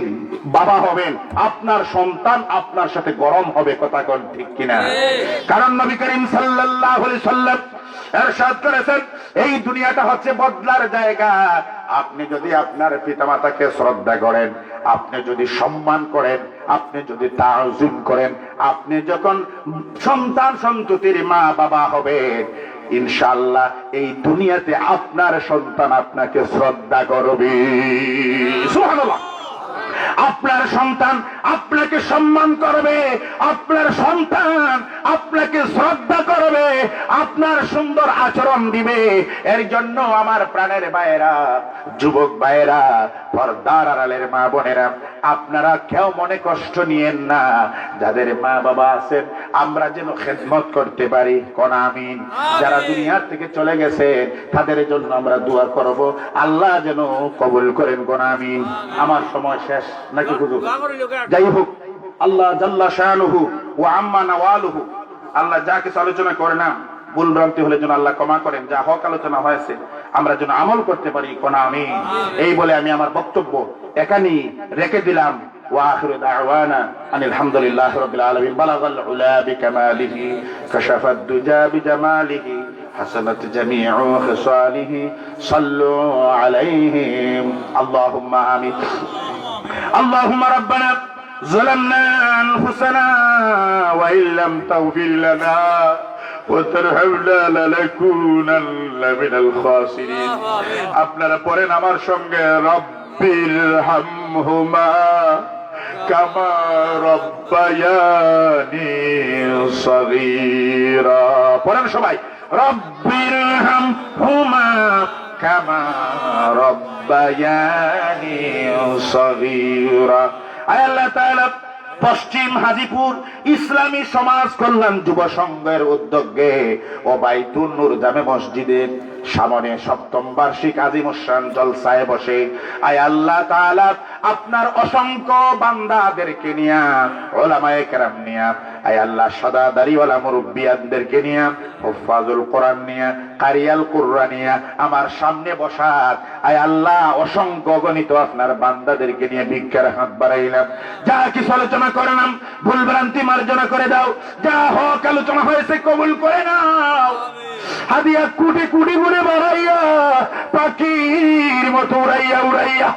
বাবা হবেন, আপনার সন্তান আপনার সাথে গরম হবে। কথা কোন ঠিক কিনা? কারণ নবী করিম সাল্লাল্লাহু আলাইহি সাল্লাম ইরশাদ করেছেন, এই দুনিয়াটা হচ্ছে বদলার জায়গা। আপনি যদি আপনার পিতামাতাকে শ্রদ্ধা করেন, আপনি যদি সম্মান করেন, আপনি যদি তাআযুম করেন, আপনি যখন সন্তান সন্ততির মা বাবা হবেন, ইনশাআল্লাহ এই দুনিয়াতে আপনার সন্তান আপনাকে শ্রদ্ধা করবে। সুবহানাল্লাহ। আপনার সন্তান আপনাকে সম্মান করবে, আপনার সন্তান আপনাকে শ্রদ্ধা করবে, আপনার সুন্দর আচরণ দিবে। এর জন্য আমার প্রাণের ভাইয়েরা, যুবক ভাইয়েরা, পর্দার আড়ালের মা বোনেরা, আপনারা কেউ মনে কষ্ট নিয়েন না। যাদের মা বাবা আছেন, আমরা যেন খেদমত করতে পারি। কোন আমিন। যারা দুনিয়ার থেকে চলে গেছেন, তাদের জন্য আমরা দোয়া করব, আল্লাহ যেন কবুল করেন। কোন আমিন। আমার সময় শেষ নাকি হুজুর? যাই হোক, আল্লাহ জাল্লা শানুহু ওয়া আম্মা নাওয়ালুহু, আল্লাহ যা কিছু আলোচনা করে না, ভুল ভ্রান্তি হলে যেন আল্লাহ ক্ষমা করেন। যা হক আলোচনা হয়েছে আমরা যেন আমল করতে পারি। কোন আমিন। এই বলে আমি আমার বক্তব্য এখানেই রেখে দিলাম। وآخر دعوانا أن الحمد لله رب العالمين بلغ العلا بكماله كشف الدجى بجماله حسنت جميع خصاله صلوا عليه اللهم آمين. اللهم ربنا ظلمنا أنفسنا وإن لم تغفر لنا وترحمنا لنكونن من الخاسرين. আপনারা পড়েন আমার সঙ্গে, রব্বিরহামহুমা কামা রব্বায়ানি সগীরা। পড়েন সবাই, রব্বিরহামহুমা কামা রব্বায়ানি সগীরা। আয় আল্লাহ তাআলা, পশ্চিম হাজীপুর ইসলামী সমাজ কল্যাণ যুব সংঘের উদ্যোগে ও বাইতুন নূর জামে মসজিদের সামনে সপ্তম বার্ষিক আজিমুশান জলসায় বসে আয় আল্লাহ তাআলা আপনার অসংখ্য বান্দাদেরকে নিয়া, উলামায়ে কেরাম নিয়া, আয় আল্লাহ সদা দাড়িওয়ালা মুরব্বিয়ানদেরকে নিয়া, হুফাজুল কোরআন নিয়া, কারিয়াল কুরআন নিয়া আমার সামনে বসাত আয় আল্লাহ অসংখ্য গণিত আপনার বান্দাদেরকে নিয়ে ভিক্ষার হাত বাড়াইলাম। যা কিছু আলোচনা করলাম, ভুল ভ্রান্তি মার্জনা করে দাও। যা হক আলোচনা হয়েছে কবুল করে নাও। হাদিয়া কুটি কুটি করে বাড়াইয়া, পাখির মতো উড়াইয়া উড়াইয়া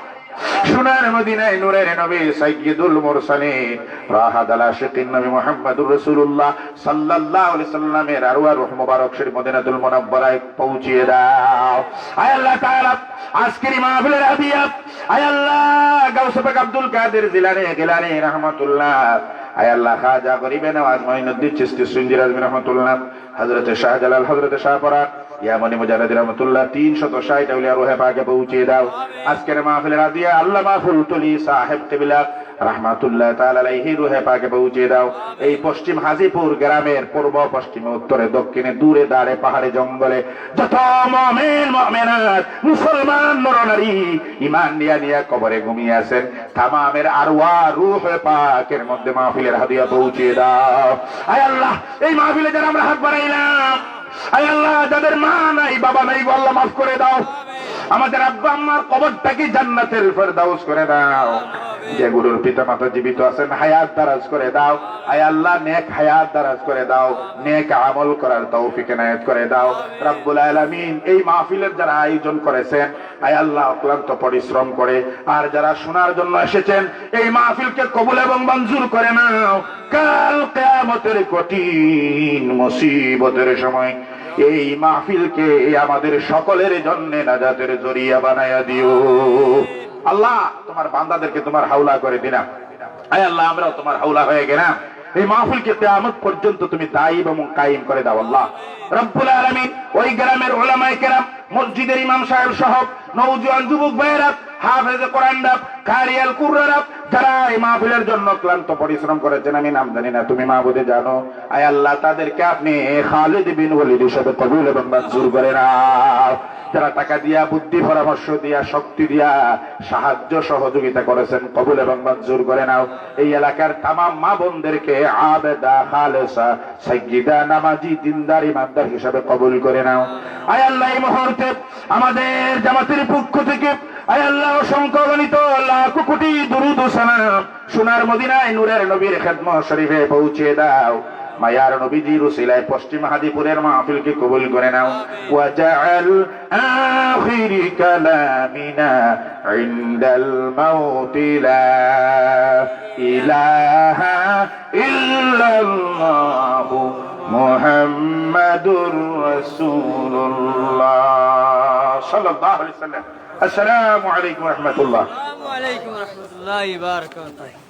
সোনার মদিনায় নূরের নবী সাইয়্যিদুল মুরসালিন রাহাদাল আশিকিন নবী মুহাম্মদুর রাসূলুল্লাহ সাল্লাল্লাহু আলাইহি সাল্লামের আরওয়াহ রূহ মুবারক শরীফ মদিনাতুল মুনাওয়ারায় পৌঁছিয়ে দাও। আয় আল্লাহ তাআলা, আজকের মাহফিলের হাদিয়া আয় আল্লাহ গাউসে পাক আব্দুল কাদের জিলানী রাহমাতুল্লাহ, আয় আল্লাহ খাজা গরিবে নওয়াজ মঈনুদ্দিন চিশতি সুন্নি রাজমি রাহমাতুল্লাহ, হযরত শাহজালাল, হযরত শাহপরান, ইয়ামানি মুজাহিদ রাহমাতুল্লাহ 360 আউলিয়া রূহে পাকে পৌঁছিয়ে দাও। আজকের মাহফিলের হাদিয়া আল্লামা ফুলতুলি সাহেব কিবলা রাহমাতুল্লাহ তাআলা আলাইহি রূহে পাকে পৌঁছিয়ে দাও। এই পশ্চিম হাজীপুর গ্রামের পূর্ব পশ্চিমে উত্তরে দক্ষিণে দূরে দাঁড়ে পাহাড়ে জঙ্গলে যত মুমিন মুমিনাত মুসলমান নরনারী ঈমান নিয়া কবরে ঘুমিয়ে আছেন, তামামের আরওয়াহ রূহে পাকের মধ্যে মাহফিলের হাদিয়া পৌঁছিয়ে দাও। আয় আল্লাহ, এই মাহফিলে যারা আমরা হাত বাড়াইলাম, আয় আল্লাহ যাদের মা নাই বাবা নাই, আল্লাহ মাফ করে দাও। আমাদের আব্বা আম্মার কবরটাকে জান্নাতের ফেরদাউস করে দাও। যে গুরুর পিতা মাতা জীবিত আছেন, হায়াত দারাজ করে দাও। আয় আল্লাহ নেক হায়াত দারাজ করে দাও, নেক আমল করার তৌফিক এনায়েত করে দাও রব্বুল আলামিন। এই মাহফিলের যারা আয়োজন করেছেন, আয় আল্লাহ অক্লান্ত পরিশ্রম করে আর যারা শোনার জন্য এসেছেন, এই মাহফিলকে কবুল এবং মঞ্জুর করে নাও। কাল কিয়ামতের কঠিন মুসিবতের সময় এই মাহফিলকে আমাদের সকলের জন্য নাজাতের জরিয়া বানায়া দিও। আল্লাহ তোমার বান্দাদেরকে তোমার হাওলা করে দিলাম। আয় আল্লাহ আমরাও তোমার হাওলা হয়ে গেলাম। এই মাহফিলকে কিয়ামত পর্যন্ত তুমি দায়ী এবং কায়েম করে দাও আল্লাহ রব্বুল আলামিন। ওই গ্রামের উলামায়ে কেরাম, মসজিদের ইমাম সাহেব সহ নওজোয়ান যুবক ভাইয়েরা, হাফেজে কোরআনরা, কারিয়াল কুররারা, যারা এই মাহফিলের জন্য ক্লান্ত পরিশ্রম করেছেন, আমি নাম জানি না, তুমি মাহবুদে জানো। আয় আল্লাহ তাদেরকে আপনি খালিদ বিন ওয়ালিদ হিসেবে কবুল এবং মঞ্জুর করে নাও। যারা টাকা দিয়া, বুদ্ধি পরামর্শ দিয়া, শক্তি দিয়া সাহায্য সহযোগিতা করেছেন, কবুল এবং মঞ্জুর করে নাও। এই এলাকার তামাম মা বোনদেরকে আবেদা, খালেসা, সাইয়্যিদা, নামাজি, দিনদার, ইমানদার হিসাবে কবুল করে নাও। আয় আল্লাহ এই মুহূর্তে আমাদের জামাতের পক্ষ থেকে আয় আল্লাহ অসংখ্য গণিত লাখ কোটি দুরূদ ও সালাম সোনার মদিনায় নূরের নবীর খেদমত শরীফে পৌঁছে দাও। মায়ার নবীজির উসিলায় পশ্চিম হাদিপুরের মাহফিলকে কবুল করে নাও। ওয়াজআল আখিরি কালামিনা ইনদাল মাউতি লা ইলাহা ইল্লাল্লাহু মুহাম্মাদুর রাসূলুল্লাহ সাল্লাল্লাহু আলাইহি ওয়াসাল্লাম। আসসালামু আলাইকুম ওয়া রাহমাতুল্লাহ। ওয়া আলাইকুম ওয়া রাহমাতুল্লাহি ওয়া বারাকাতুহু।